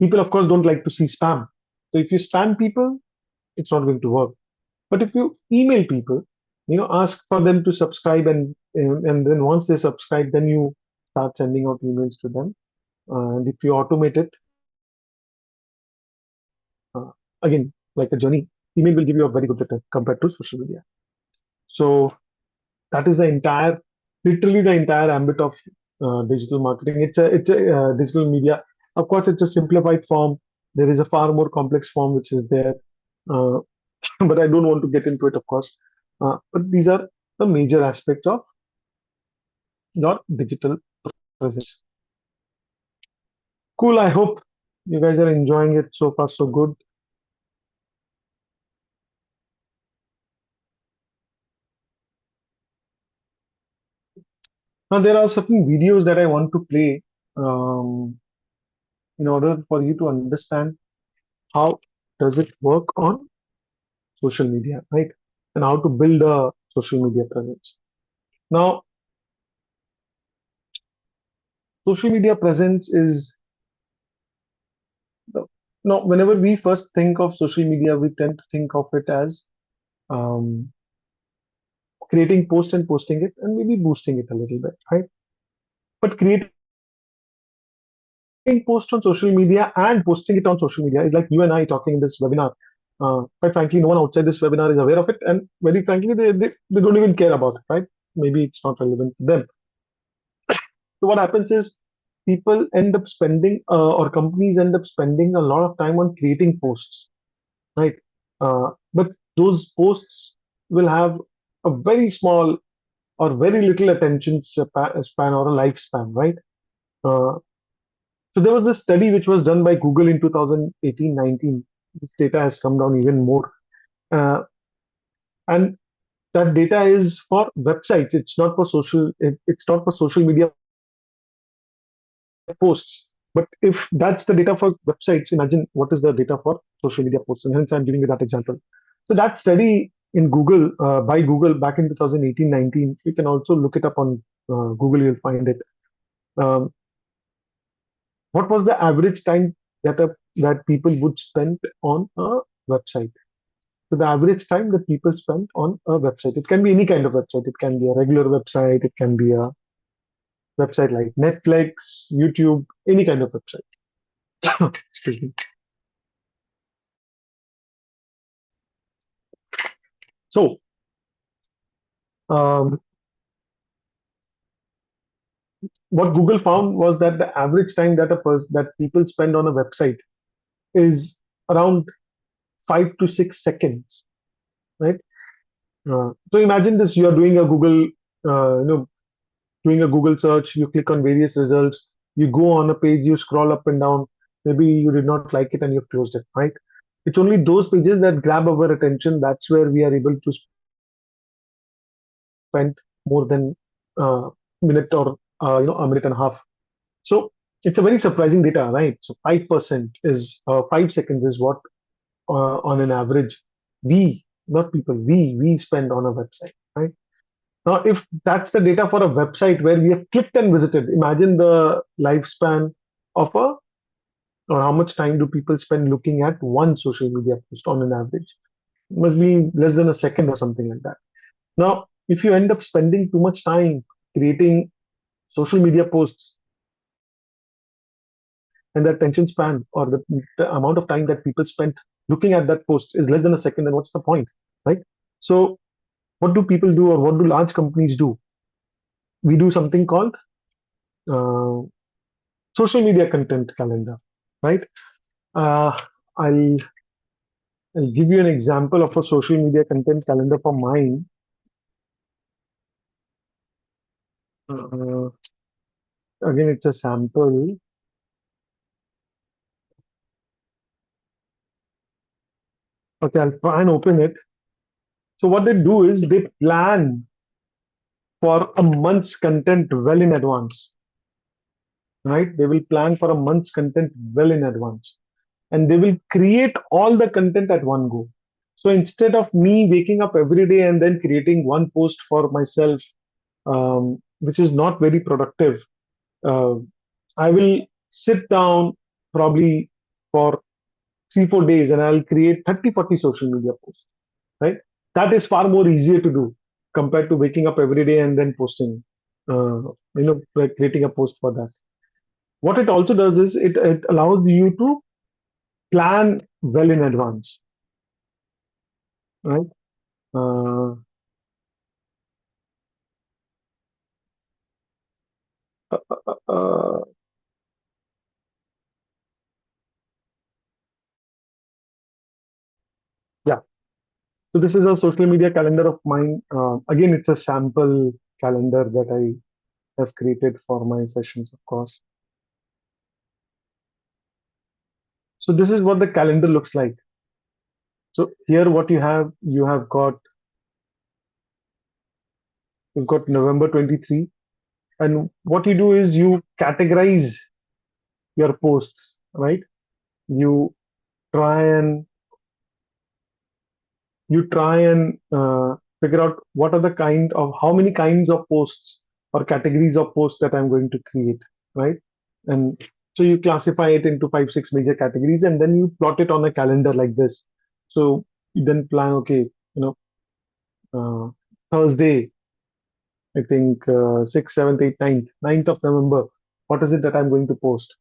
People, of course, don't like to see spam. So if you spam people, it's not going to work. But if you email people, ask for them to subscribe, and then once they subscribe, then you start sending out emails to them. And if you automate it, uh, again, like a journey, email will give you a very good return compared to social media. So that is literally the entire ambit of digital marketing. It's a digital media. Of course, it's a simplified form. There is a far more complex form which is there, uh, but I don't want to get into it, of course. But these are the major aspects of your digital presence. Cool. I hope you guys are enjoying it so far. So good. Now there are certain videos that I want to play in order for you to understand how does it work on social media, right? And how to build a social media presence. Now, social media presence is now whenever we first think of social media, we tend to think of it as um, creating post and posting it and maybe boosting it a little bit, right? But creating post on social media and posting it on social media is like you and I talking in this webinar. Quite frankly, no one outside this webinar is aware of it, and very frankly, they don't even care about it, right? Maybe it's not relevant to them. So what happens is people end up spending or companies end up spending a lot of time on creating posts, right? But those posts will have a very small or very little attention span or a lifespan, right? So there was this study which was done by Google in 2018-19. This data has come down even more. And that data is for websites. It's not for it's not for social media posts. But if that's the data for websites, imagine what is the data for social media posts. And hence I'm giving you that example. So that study in Google, by Google back in 2018-19, you can also look it up on Google, you'll find it. What was the average time that people would spend on a website? So the average time that people spend on a website, it can be any kind of website. It can be a regular website. It can be a website like Netflix, YouTube, any kind of website. Excuse me. So, what Google found was that the average time that people spend on a website is around 5 to 6 seconds, right? So imagine this: you are doing a Google, doing a Google search. You click on various results. You go on a page. You scroll up and down. Maybe you did not like it and you've closed it, right? It's only those pages that grab our attention. That's where we are able to spend more than a minute or a minute and a half. So it's a very surprising data, right? So 5% is 5 seconds is what on an average not people, we spend on a website, right? Now, if that's the data for a website where we have clicked and visited, imagine the lifespan of or how much time do people spend looking at one social media post on an average? It must be less than a second or something like that. Now, if you end up spending too much time creating social media posts, and the attention span or the amount of time that people spent looking at that post is less than a second, then what's the point, right? So what do people do, or what do large companies do? We do something called social media content calendar, right? uh, I'll I'll give you an example of a social media content calendar for mine. Again, it's a sample. Okay, I'll try and open it. So what they do is they plan for a month's content well in advance, right? They will plan for a month's content well in advance, and they will create all the content at one go. So instead of me waking up every day and then creating one post for myself, which is not very productive, uh, I will sit down probably for 3 4 days and I'll create 30 40 social media posts, right? That is far more easier to do compared to waking up every day and then posting, like creating a post for that. What it also does is it allows you to plan well in advance, right? Uh, uh, yeah. So this is a social media calendar of mine. Again, it's a sample calendar that I have created for my sessions, of course. So this is what the calendar looks like. So here, what you've got November 23, and what you do is you categorize your posts, right? You try and figure out what are the how many kinds of posts or categories of posts that I'm going to create, right? And so you classify it into 5 6 major categories, and then you plot it on a calendar like this. So you then plan, okay, Thursday, I think 6th, 7th, 8th, 9th of November. What is it that I'm going to post?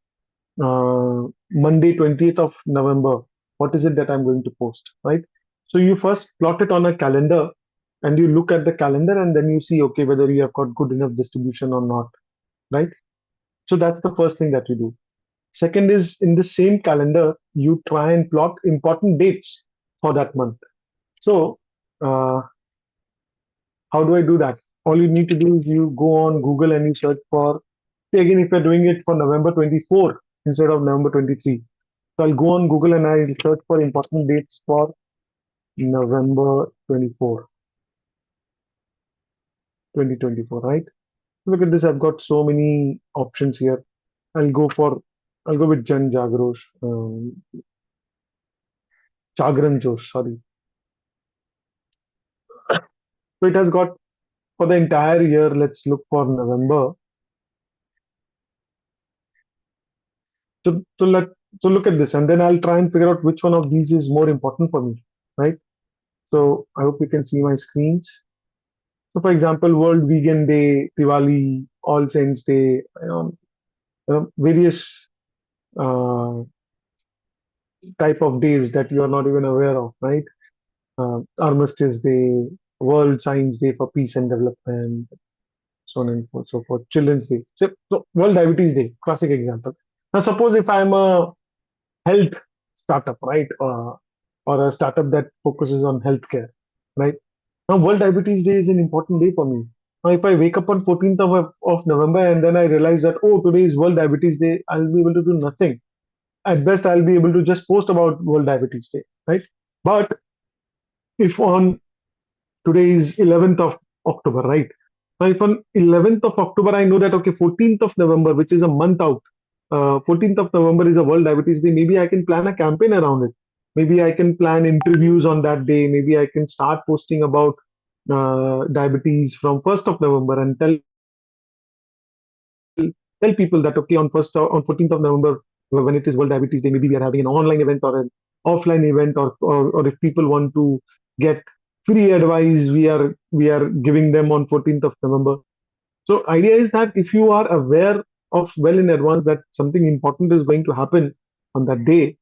Monday, 20th of November. What is it that I'm going to post, right? So you first plot it on a calendar and you look at the calendar and then you see, okay, whether you have got good enough distribution or not, right? So that's the first thing that you do. Second is, in the same calendar, you try and plot important dates for that month. So, how do I do that? all you need to do is you go on Google and you search for, say again, if you're doing it for November 24 instead of November 23. So I'll go on Google and I'll search for important dates for November 24, 2024, right? Look at this, I've got so many options here. I'll go with Jan Jagrosh, Jagran Josh, sorry. So it has got for the entire year, let's look for November. So look at this, and then I'll try and figure out which one of these is more important for me, right? So I hope you can see my screens. So for example, World Vegan Day, Diwali, All Saints Day, various uh, type of days that you are not even aware of, right? Armistice Day, World Science Day for Peace and Development, so on and so forth. Children's Day, so World Diabetes Day, classic example. Now suppose if I'm a health startup, right? Or a startup that focuses on healthcare, right? Now, World Diabetes Day is an important day for me. Now, if I wake up on 14th of November and then I realize that, oh, today is World Diabetes Day, I'll be able to do nothing. At best, I'll be able to just post about World Diabetes Day, right? But if on today is 11th of October, right? Now, if on 11th of October, I know that, okay, 14th of November, which is a month out, 14th of November is a World Diabetes Day, maybe I can plan a campaign around it. Maybe I can plan interviews on that day. Maybe I can start posting about diabetes from 1st of November and tell people that, okay, on 14th of November, when it is World Diabetes Day, maybe we are having an online event or an offline event, or if people want to get free advice, we are giving them on 14th of November. So idea is that if you are aware of well in advance that something important is going to happen on that day,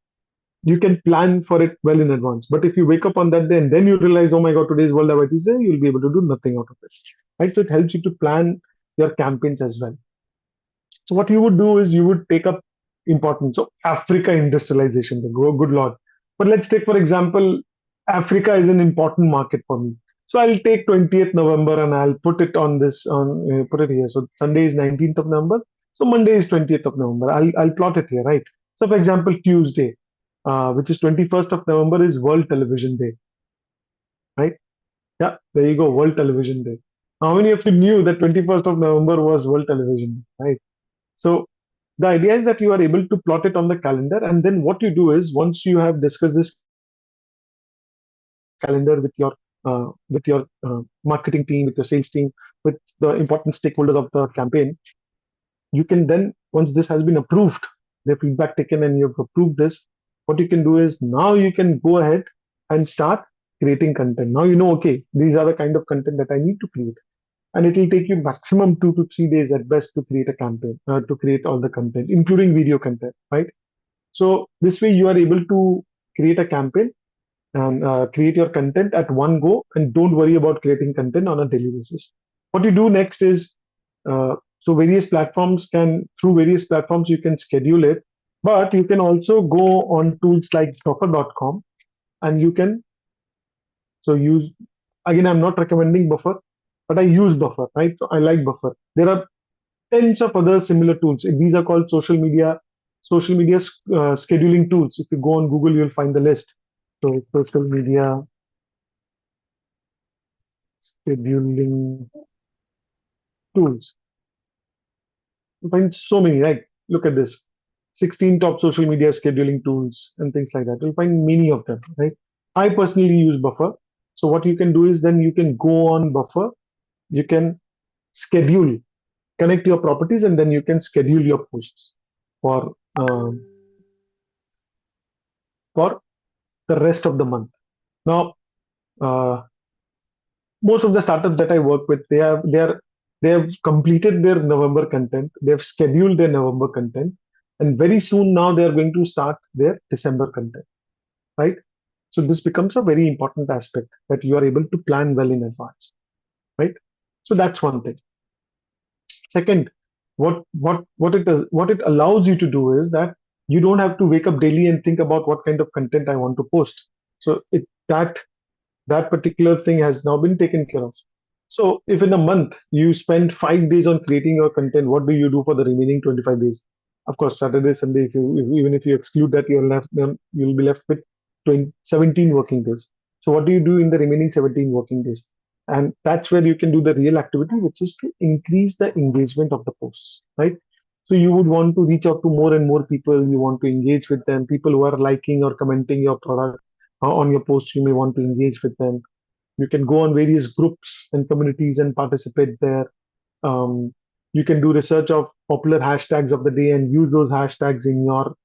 you can plan for it well in advance. But if you wake up on that day and then you realize, oh my God, today is World Diabetes Day, you'll be able to do nothing out of it, right? So it helps you to plan your campaigns as well. So what you would do is you would take up important. So Africa industrialization, good Lord. But let's take, for example, Africa is an important market for me. So I'll take 20th November and I'll put it on this, put it here. So Sunday is 19th of November. So Monday is 20th of November. I'll plot it here, right? So for example, Tuesday, which is 21st of November is World Television Day, right? Yeah, there you go, World Television Day. How many of you knew that 21st of November was World Television Day, right? So the idea is that you are able to plot it on the calendar, and then what you do is once you have discussed this calendar with your marketing team, with your sales team, with the important stakeholders of the campaign, you can then, once this has been approved, the feedback taken and you've approved this, what you can do is now you can go ahead and start creating content. Now you know, okay, these are the kind of content that I need to create. And it will take you maximum 2 to 3 days at best to create a campaign, to create all the content, including video content, right? So this way you are able to create a campaign and create your content at one go, and don't worry about creating content on a daily basis. What you do next is, through various platforms you can schedule it, but you can also go on tools like buffer.com and you can use, again, I'm not recommending Buffer, but I use Buffer, right? So I like Buffer. There are tens of other similar tools. These are called social media scheduling tools. If you go on Google, you'll find the list. So social media scheduling tools. You find so many, right? Look at this. 16 top social media scheduling tools and things like that. You'll find many of them, right? I personally use Buffer. So what you can do is then you can go on Buffer, you can connect your properties, and then you can schedule your posts for the rest of the month. Now, most of the startups that I work with, they have completed their November content, they have scheduled their November content, and very soon now they are going to start their December content, right? So this becomes a very important aspect, that you are able to plan well in advance, right? So that's one thing. Second, what it allows you to do is that you don't have to wake up daily and think about what kind of content I want to post. So that particular thing has now been taken care of. So if in a month you spend 5 days on creating your content, what do you do for the remaining 25 days? Of course, Saturday, Sunday, even if you exclude that, you'll be left with 17 working days. So what do you do in the remaining 17 working days? And that's where you can do the real activity, which is to increase the engagement of the posts, right? So you would want to reach out to more and more people. You want to engage with them. People who are liking or commenting your product on your post, you may want to engage with them. You can go on various groups and communities and participate there. Um, you can do research of popular hashtags of the day and use those hashtags in your,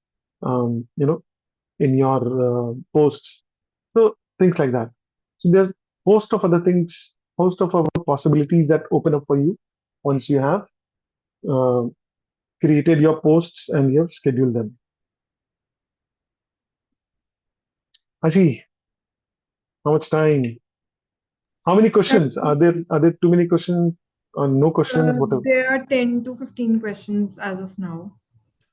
you know, in your posts. So things like that. So there's host of other things, host of other possibilities that open up for you once you have uh, created your posts and you have scheduled them. Ashi, how much time? How many questions? Are there too many questions or no questions? Whatever. There are 10 to 15 questions as of now.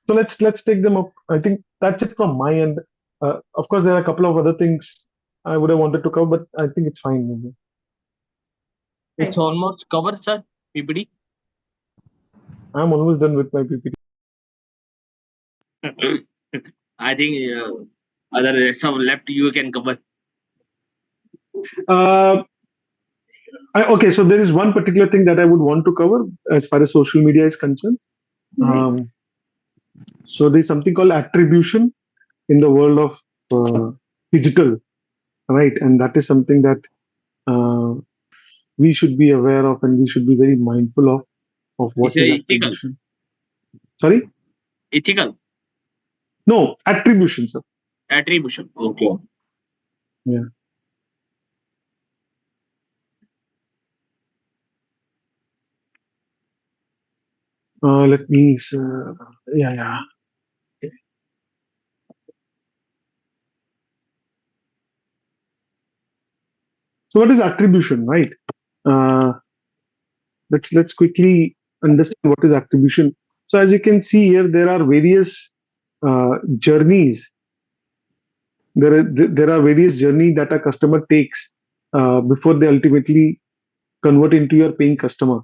So let's take them up. I think that's it from my end. Of course, there are a couple of other things I would have wanted to cover, but I think it's fine. It's almost covered, sir. PPT. I'm almost done with my PPT. I think other some left you can cover. Okay, so there is one particular thing that I would want to cover as far as social media is concerned. Right. So there's something called attribution in the world of digital, right? And that is something that we should be aware of, and we should be very mindful of what It's is ethical. attribution. Sorry? Ethical. No, attribution, sir. Attribution. Okay. Yeah. Let me. Yeah. Okay. So what is attribution, right? Let's quickly understand what is attribution. So as you can see here, there are various journeys. There are various journeys that a customer takes before they ultimately convert into your paying customer.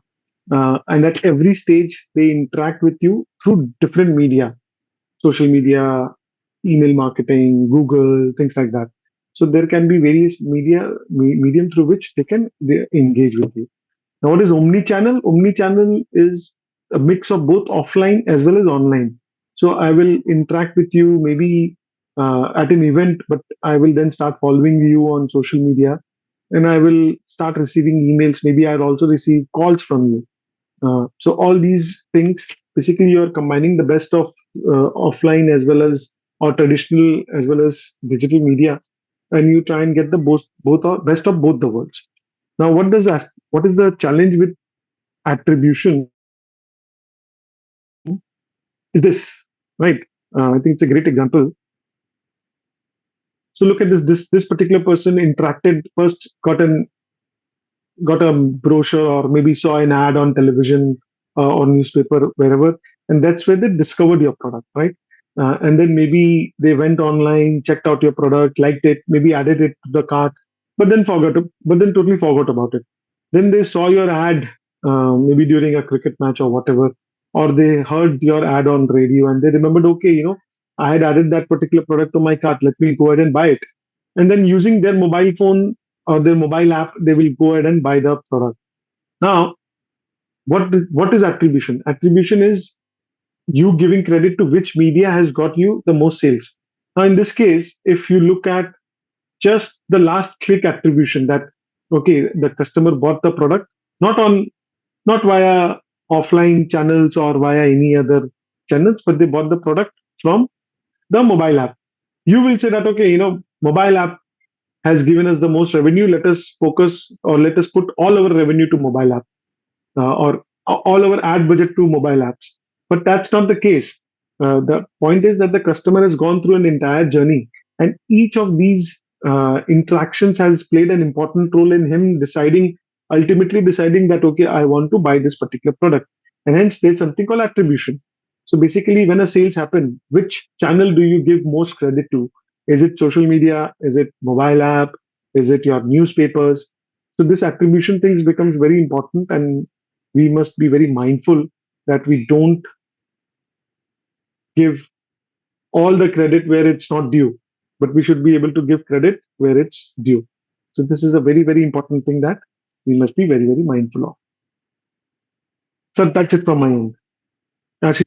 And at every stage, they interact with you through different media, social media, email marketing, Google, things like that. So there can be various medium through which they engage with you. Now, what is omni-channel? Omni-channel is a mix of both offline as well as online. So I will interact with you maybe at an event, but I will then start following you on social media, and I will start receiving emails. Maybe I'll also receive calls from you. So all these things, basically, you are combining the best of offline as well as or traditional as well as digital media, and you try and get the best of both the worlds. Now, what is the challenge with attribution? Is this right? I think it's a great example. So look at this. This particular person interacted first, got a brochure or maybe saw an ad on television or newspaper, wherever, and that's where they discovered your product, right? And then maybe they went online, checked out your product, liked it, maybe added it to the cart, but then totally forgot about it. Then they saw your ad, maybe during a cricket match or whatever, or they heard your ad on radio and they remembered, okay, I had added that particular product to my cart. Let me go ahead and buy it. And then using their mobile phone or their mobile app, they will go ahead and buy the product. Now, what is attribution? Attribution is you giving credit to which media has got you the most sales. Now, in this case, if you look at just the last click attribution, that okay, the customer bought the product not via offline channels or via any other channels, but they bought the product from the mobile app. You will say that okay, mobile app has given us the most revenue. Let us focus or let us put all our revenue to mobile app or all our ad budget to mobile apps. But that's not the case. The point is that the customer has gone through an entire journey, and each of these interactions has played an important role in him ultimately deciding that okay, I want to buy this particular product, and hence there's something called attribution. So basically, when a sales happen, which channel do you give most credit to? Is it social media? Is it mobile app? Is it your newspapers? So this attribution things becomes very important, and we must be very mindful that we don't give all the credit where it's not due, but we should be able to give credit where it's due. So this is a very, very important thing that we must be very, very mindful of. So that's it from my end. Ashish,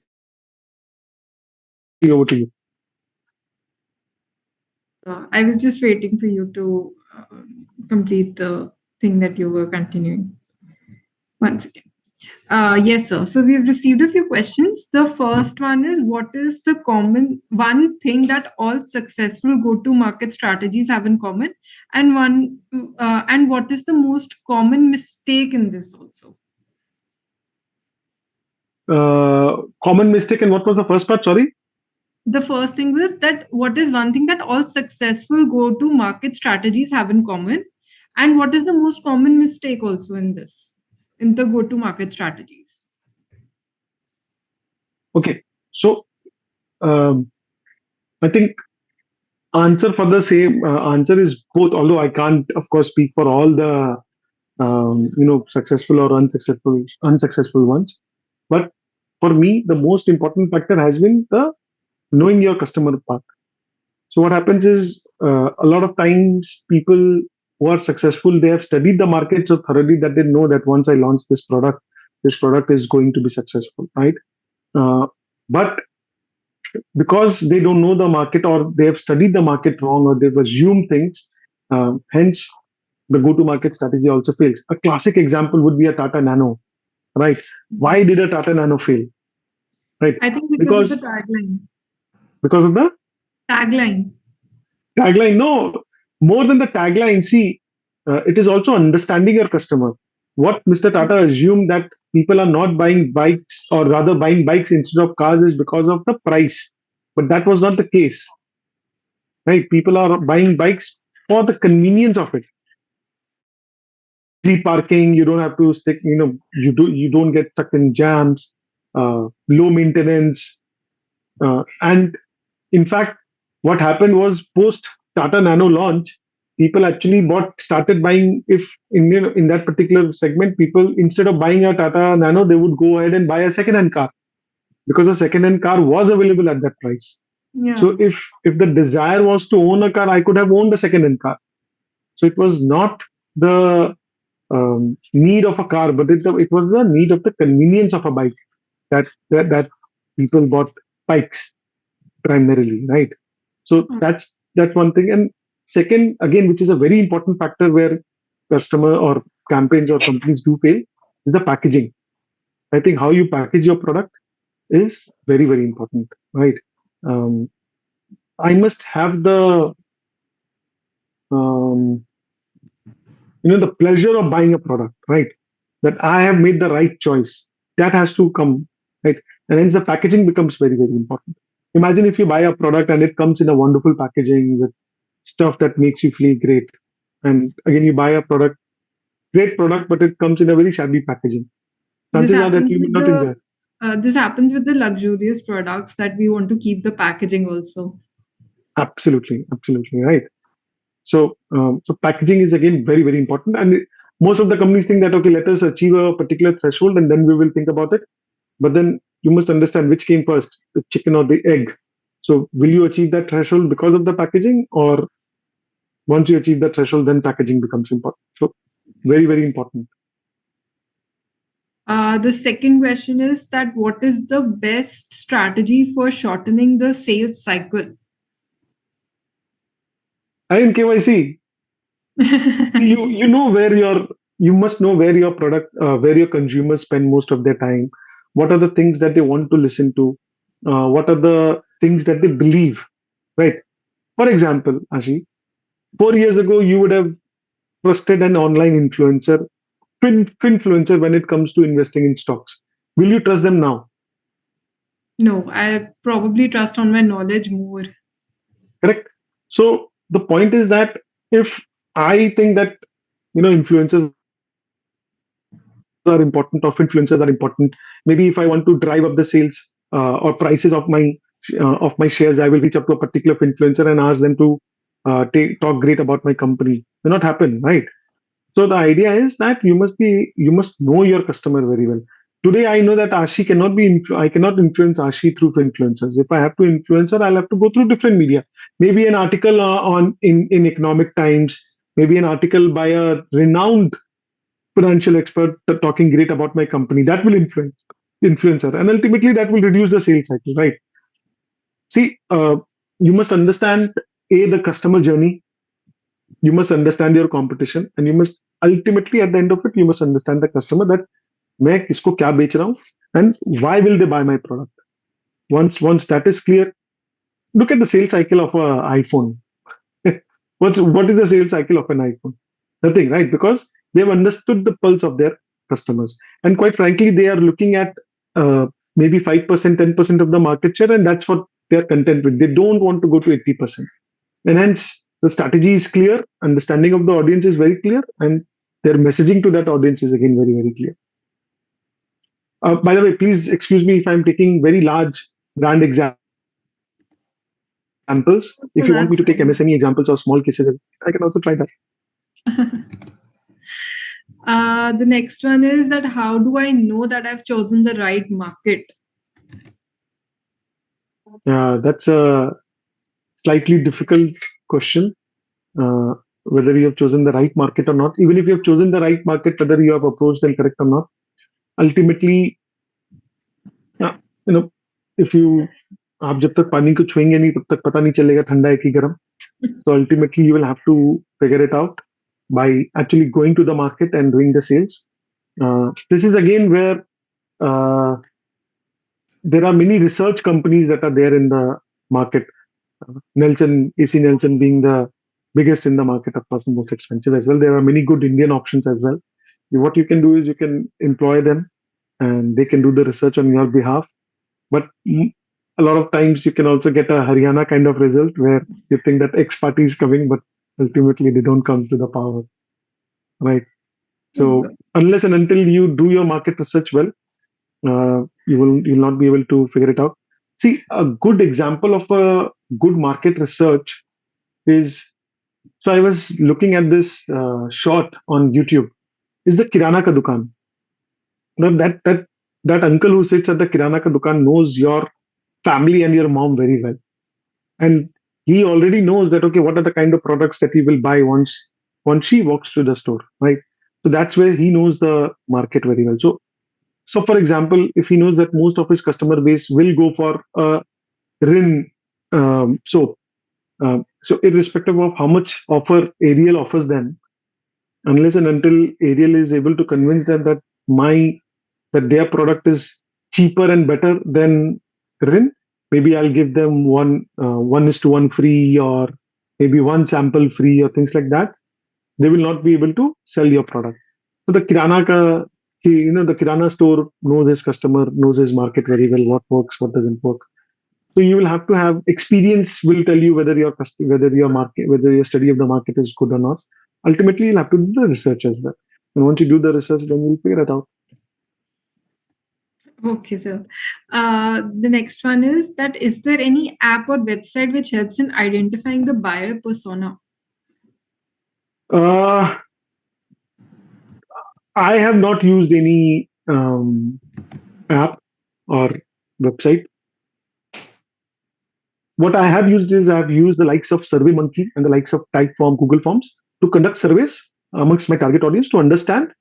over to you. I was just waiting for you to complete the thing that you were continuing. Once again. Yes, sir. So we've received a few questions. The first one is, what is the common one thing that all successful go-to-market strategies have in common, and what is the most common mistake in this also? Common mistake, and what was the first part? Sorry. The first thing was that what is one thing that all successful go-to-market strategies have in common, and what is the most common mistake also in this, in the go-to-market strategies? Okay. So I think answer for the same answer is both. Although I can't, of course, speak for all the successful or unsuccessful ones. But for me, the most important factor has been the knowing your customer part. So what happens is a lot of times people who are successful, they have studied the market so thoroughly that they know that once I launch this product is going to be successful, right? But because they don't know the market, or they have studied the market wrong, or they've assumed things, hence the go-to-market strategy also fails. A classic example would be a Tata Nano, right? Why did a Tata Nano fail? Right? I think because of the tagline. Because of the Tagline. Tagline, no, more than the tagline. See, it is also understanding your customer. What Mr. Tata assumed that people are not buying bikes, or rather buying bikes instead of cars, is because of the price. But that was not the case, right? People are buying bikes for the convenience of it. Easy parking, you don't have to stick, you don't get stuck in jams, low maintenance, and in fact, what happened was post Tata Nano launch, people actually started buying. If in that particular segment, people, instead of buying a Tata Nano, they would go ahead and buy a second-hand car, because a second-hand car was available at that price. Yeah. So if the desire was to own a car, I could have owned a second-hand car. So it was not the need of a car, but it was the need of the convenience of a bike that people bought bikes primarily, right? So that's one thing. And second, again, which is a very important factor where customer or campaigns or companies do fail, is the packaging. I think how you package your product is very, very important, right? I must have the the pleasure of buying a product, right? That I have made the right choice. That has to come, right? And hence the packaging becomes very, very important. Imagine if you buy a product and it comes in a wonderful packaging with stuff that makes you feel great. And again, you buy a great product, but it comes in a very shabby packaging. Chances are that you will not enjoy. This happens with the luxurious products, that we want to keep the packaging also. Absolutely, absolutely right. So, so packaging is again very, very important. And most of the companies think that, okay, let us achieve a particular threshold and then we will think about it. But then you must understand which came first, the chicken or the egg. So will you achieve that threshold because of the packaging, or once you achieve that threshold, then packaging becomes important? So very, very important. The second question is that what is the best strategy for shortening the sales cycle? I in KYC. you know where you must know where your product, where your consumers spend most of their time. What are the things that they want to listen to? What are the things that they believe, right? For example, Ashi, 4 years ago, you would have trusted an online influencer, finfluencer, when it comes to investing in stocks. Will you trust them now? No, I probably trust on my knowledge more. Correct. So the point is that if I think that influencers are important, or influencers are important, maybe if I want to drive up the sales or prices of my shares, I will reach up to a particular influencer and ask them to talk great about my company. It will not happen, right? So the idea is that you must know your customer very well. Today I know that Ashi cannot I cannot influence Ashi through influencers. If I have to influence her, I'll have to go through different media. Maybe an article on in Economic Times, maybe an article by a renowned financial expert talking great about my company. That will influence her, and ultimately that will reduce the sales cycle, right? See, you must understand the customer journey. You must understand your competition, and you must ultimately at the end of it, you must understand the customer that मैं किसको क्या बेच रहा हूँ and why will they buy my product. Once that is clear, look at the sales cycle of an iPhone. What is the sales cycle of an iPhone? Nothing, right? Because they have understood the pulse of their customers, and quite frankly, they are looking at maybe 5%, 10% of the market share, and that's what they are content with. They don't want to go to 80%, and hence the strategy is clear, understanding of the audience is very clear, and their messaging to that audience is again very, very clear. By the way, please excuse me if I'm taking very large brand examples. So If you want me that's to take fine. MSME examples or small cases, I can also try that. The next one is that how do I know that I've chosen the right market? That's a slightly difficult question. Whether you have chosen the right market or not, even if you have chosen the right market, whether you have approached them correct or not, ultimately, if you आप जब तक पानी को छुएंगे नहीं तब तक पता नहीं चलेगा ठंडा है कि गर्म. So ultimately, you will have to figure it out by actually going to the market and doing the sales. This is again where there are many research companies that are there in the market. AC Nielsen being the biggest in the market, of course, the most expensive as well. There are many good Indian options as well. What you can do is you can employ them and they can do the research on your behalf. But a lot of times you can also get a Haryana kind of result where you think that X party is coming, but ultimately they don't come to the power, right? So unless and until you do your market research well, you'll not be able to figure it out. See, a good example of a good market research is, so I was looking at this short on YouTube, is the Kirana Ka Dukan. Now that uncle who sits at the Kirana Ka Dukan knows your family and your mom very well. And he already knows that, okay, what are the kind of products that he will buy once she walks to the store, right? So that's where he knows the market very well. So for example, if he knows that most of his customer base will go for a Rin soap, so irrespective of how much offer Ariel offers them, unless and until Ariel is able to convince them that their product is cheaper and better than Rin, maybe I'll give them 1:1 free, or maybe one sample free, or things like that. They will not be able to sell your product. So the the Kirana store knows his customer, knows his market very well, what works, what doesn't work. So you will have to have experience will tell you whether your study of the market is good or not. Ultimately, you'll have to do the research as well. And once you do the research, then you'll figure it out. Okay, sir. The next one is that is there any app or website which helps in identifying the buyer persona? I have not used any app or website. What I have used is I've used the likes of SurveyMonkey and the likes of Typeform, Google Forms to conduct surveys amongst my target audience to understand,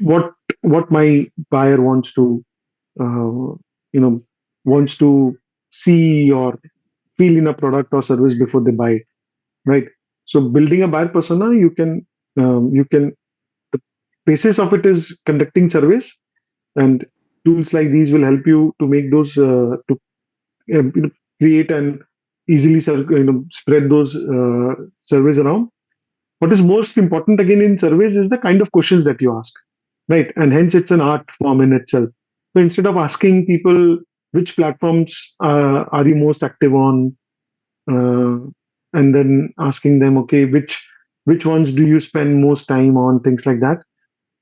what my buyer wants to, wants to see or feel in a product or service before they buy it, right? So building a buyer persona, the basis of it is conducting surveys, and tools like these will help you to make those create and easily spread those surveys around. What is most important again in surveys is the kind of questions that you ask, right? And hence it's an art form in itself. So instead of asking people which platforms are you most active on, and then asking them, okay, which ones do you spend most time on, things like that.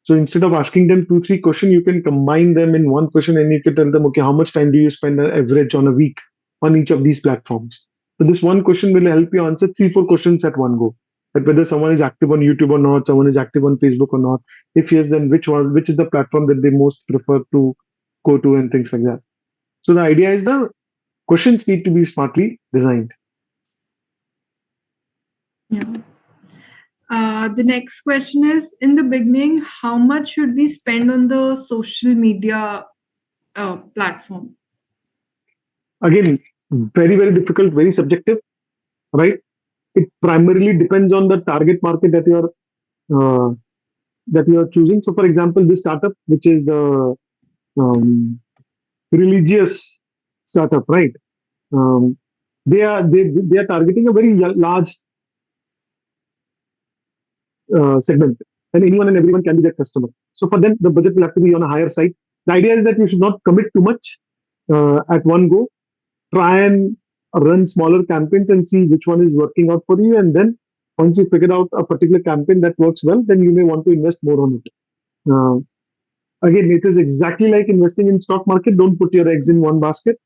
So instead of asking them 2-3 questions, you can combine them in one question, and you can tell them, okay, how much time do you spend on average on a week on each of these platforms? So this one question will help you answer 3-4 questions at one go. that whether someone is active on YouTube or not, someone is active on Facebook or not. If yes, then which is the platform that they most prefer to go to and things like that. So the idea is the questions need to be smartly designed. Yeah. The next question is, in the beginning, how much should we spend on the social media platform? Again, very, very difficult, very subjective, right? It primarily depends on the target market that you are choosing. So, for example, this startup, which is the religious startup, right? They are targeting a very large segment, and anyone and everyone can be their customer. So for them, the budget will have to be on a higher side. The idea is that you should not commit too much at one go. Try and run smaller campaigns and see which one is working out for you, and then once you figure out a particular campaign that works well, then you may want to invest more on it. Again, it is exactly like investing in stock market. Don't put your eggs in one basket.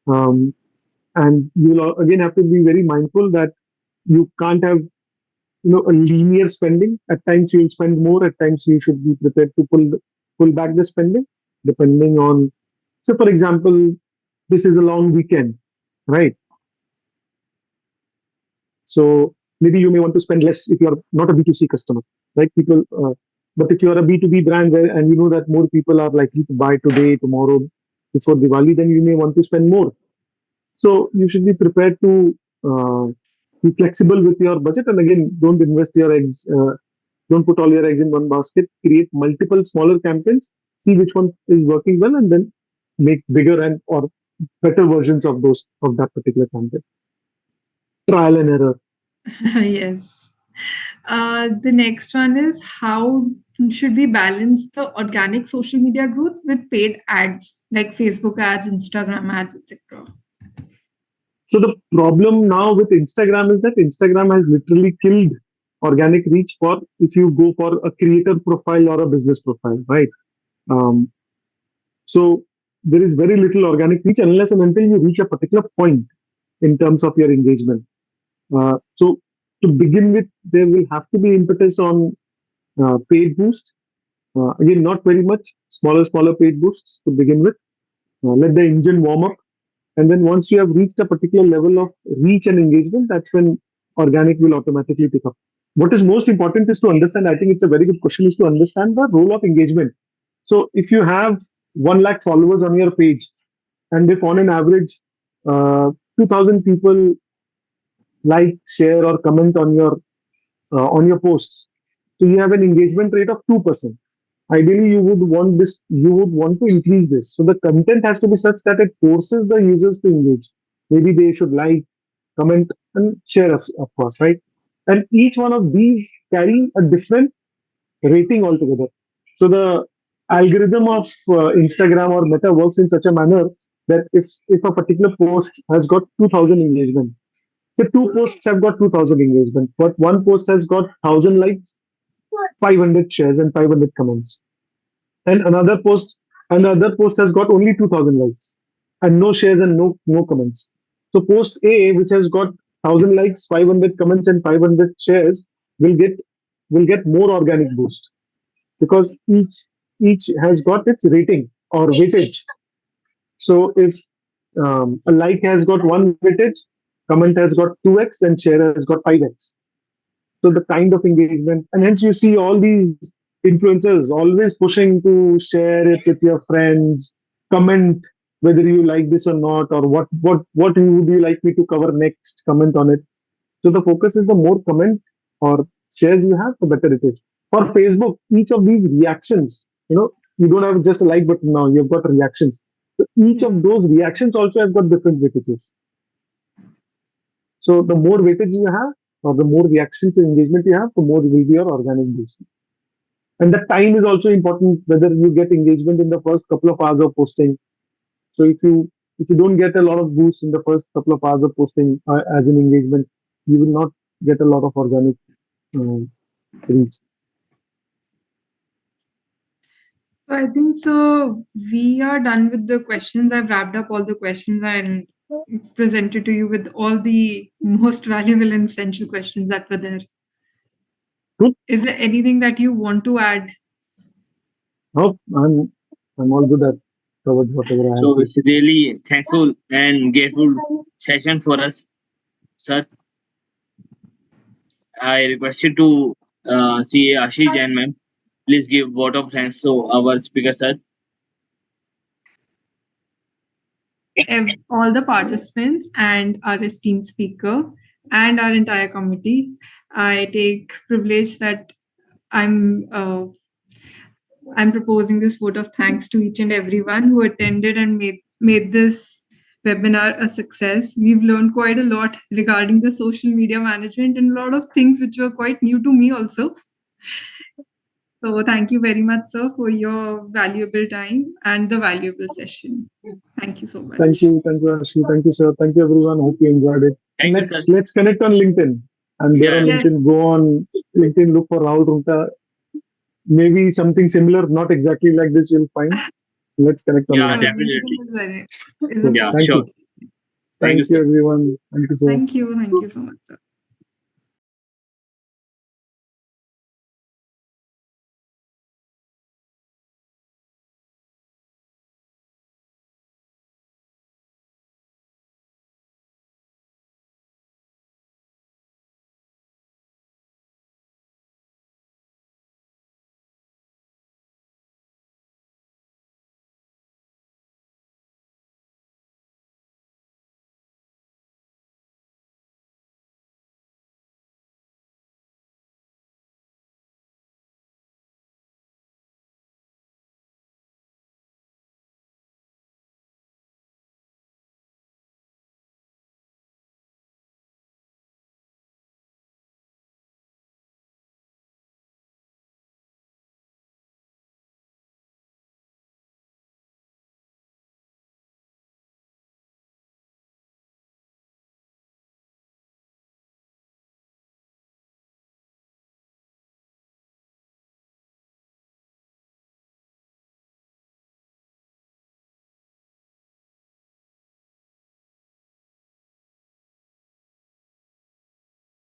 And you will again have to be very mindful that you can't have a linear spending. At times you'll spend more, at times you should be prepared to pull back the spending depending on. So for example, this is a long weekend, right? So maybe you may want to spend less if you're not a B2C customer, right? But if you're a B2B brand and you know that more people are likely to buy today, tomorrow, before Diwali, then you may want to spend more. So you should be prepared to be flexible with your budget. And again, don't invest your eggs, don't put all your eggs in one basket. Create multiple smaller campaigns, see which one is working well, and then make bigger and or better versions of that particular campaign. Trial and error. Yes. The next one is, how should we balance the organic social media growth with paid ads like Facebook ads, Instagram ads, etc.? So the problem now with Instagram is that Instagram has literally killed organic reach for if you go for a creator profile or a business profile, right? So there is very little organic reach unless and until you reach a particular point in terms of your engagement. So to begin with, there will have to be impetus on paid boost. Again, not very much, smaller paid boosts to begin with. Let the engine warm up. And then once you have reached a particular level of reach and engagement, that's when organic will automatically pick up. What is most important is to understand, I think it's a very good question, is to understand the role of engagement. So if you have 1 lakh followers on your page, and if on an average 2,000 people like, share, or comment on your posts, so you have an engagement rate of 2%. Ideally, you would want to increase this. So the content has to be such that it forces the users to engage. Maybe they should like, comment, and share, of course, right? And each one of these carry a different rating altogether. So the algorithm of Instagram or Meta works in such a manner that if a particular post has got 2,000 engagement, so 2 posts have got 2,000 engagement, but 1 post has got 1,000 likes, 500 shares, and 500 comments, and another post has got only 2,000 likes and no shares and no comments. So post A, which has got 1,000 likes, 500 comments, and 500 shares, will get more organic boost because each has got its rating or weightage. So if a like has got 1 weightage, comment has got 2x, and share has got 5x. So the kind of engagement, and hence you see all these influencers always pushing to share it with your friends, comment whether you like this or not, or what would you like me to cover next, comment on it. So the focus is the more comment or shares you have, the better it is. For Facebook, each of these reactions, you don't have just a like button now, you've got reactions. So each of those reactions also have got different weightages. So the more weightage you have, or the more reactions and engagement you have, the more will be your organic boost. And the time is also important, whether you get engagement in the first couple of hours of posting. So if you don't get a lot of boost in the first couple of hours of posting as an engagement, you will not get a lot of organic reach. So I think so we are done with the questions. I've wrapped up all the questions and presented to you with all the most valuable and essential questions that were there. Is there anything that you want to add? Nope, I'm all good at covered whatever I have. So it's really thankful and grateful session for us, sir. I request you to see Ashish Jain, ma'am. Please give vote of thanks to our speaker, sir. All the participants and our esteemed speaker and our entire committee. I take privilege that I'm proposing this vote of thanks to each and everyone who attended and made this webinar a success. We've learned quite a lot regarding the social media management and a lot of things which were quite new to me also. So thank you very much, sir, for your valuable time and the valuable session. Thank you so much. Thank you, Ashi. Thank you, sir. Thank you, everyone. Hope you enjoyed it. Thank you, sir. Let's connect on LinkedIn. And there on Yes. LinkedIn, Yes. go on LinkedIn, look for Rahul Rungta. Maybe something similar, not exactly like this, you'll find. Let's connect on Yeah, LinkedIn. definitely. LinkedIn is a Yeah, Thank sure. you. Thank you, Thank you, sir. everyone. Thank you, sir. Thank you so much, sir.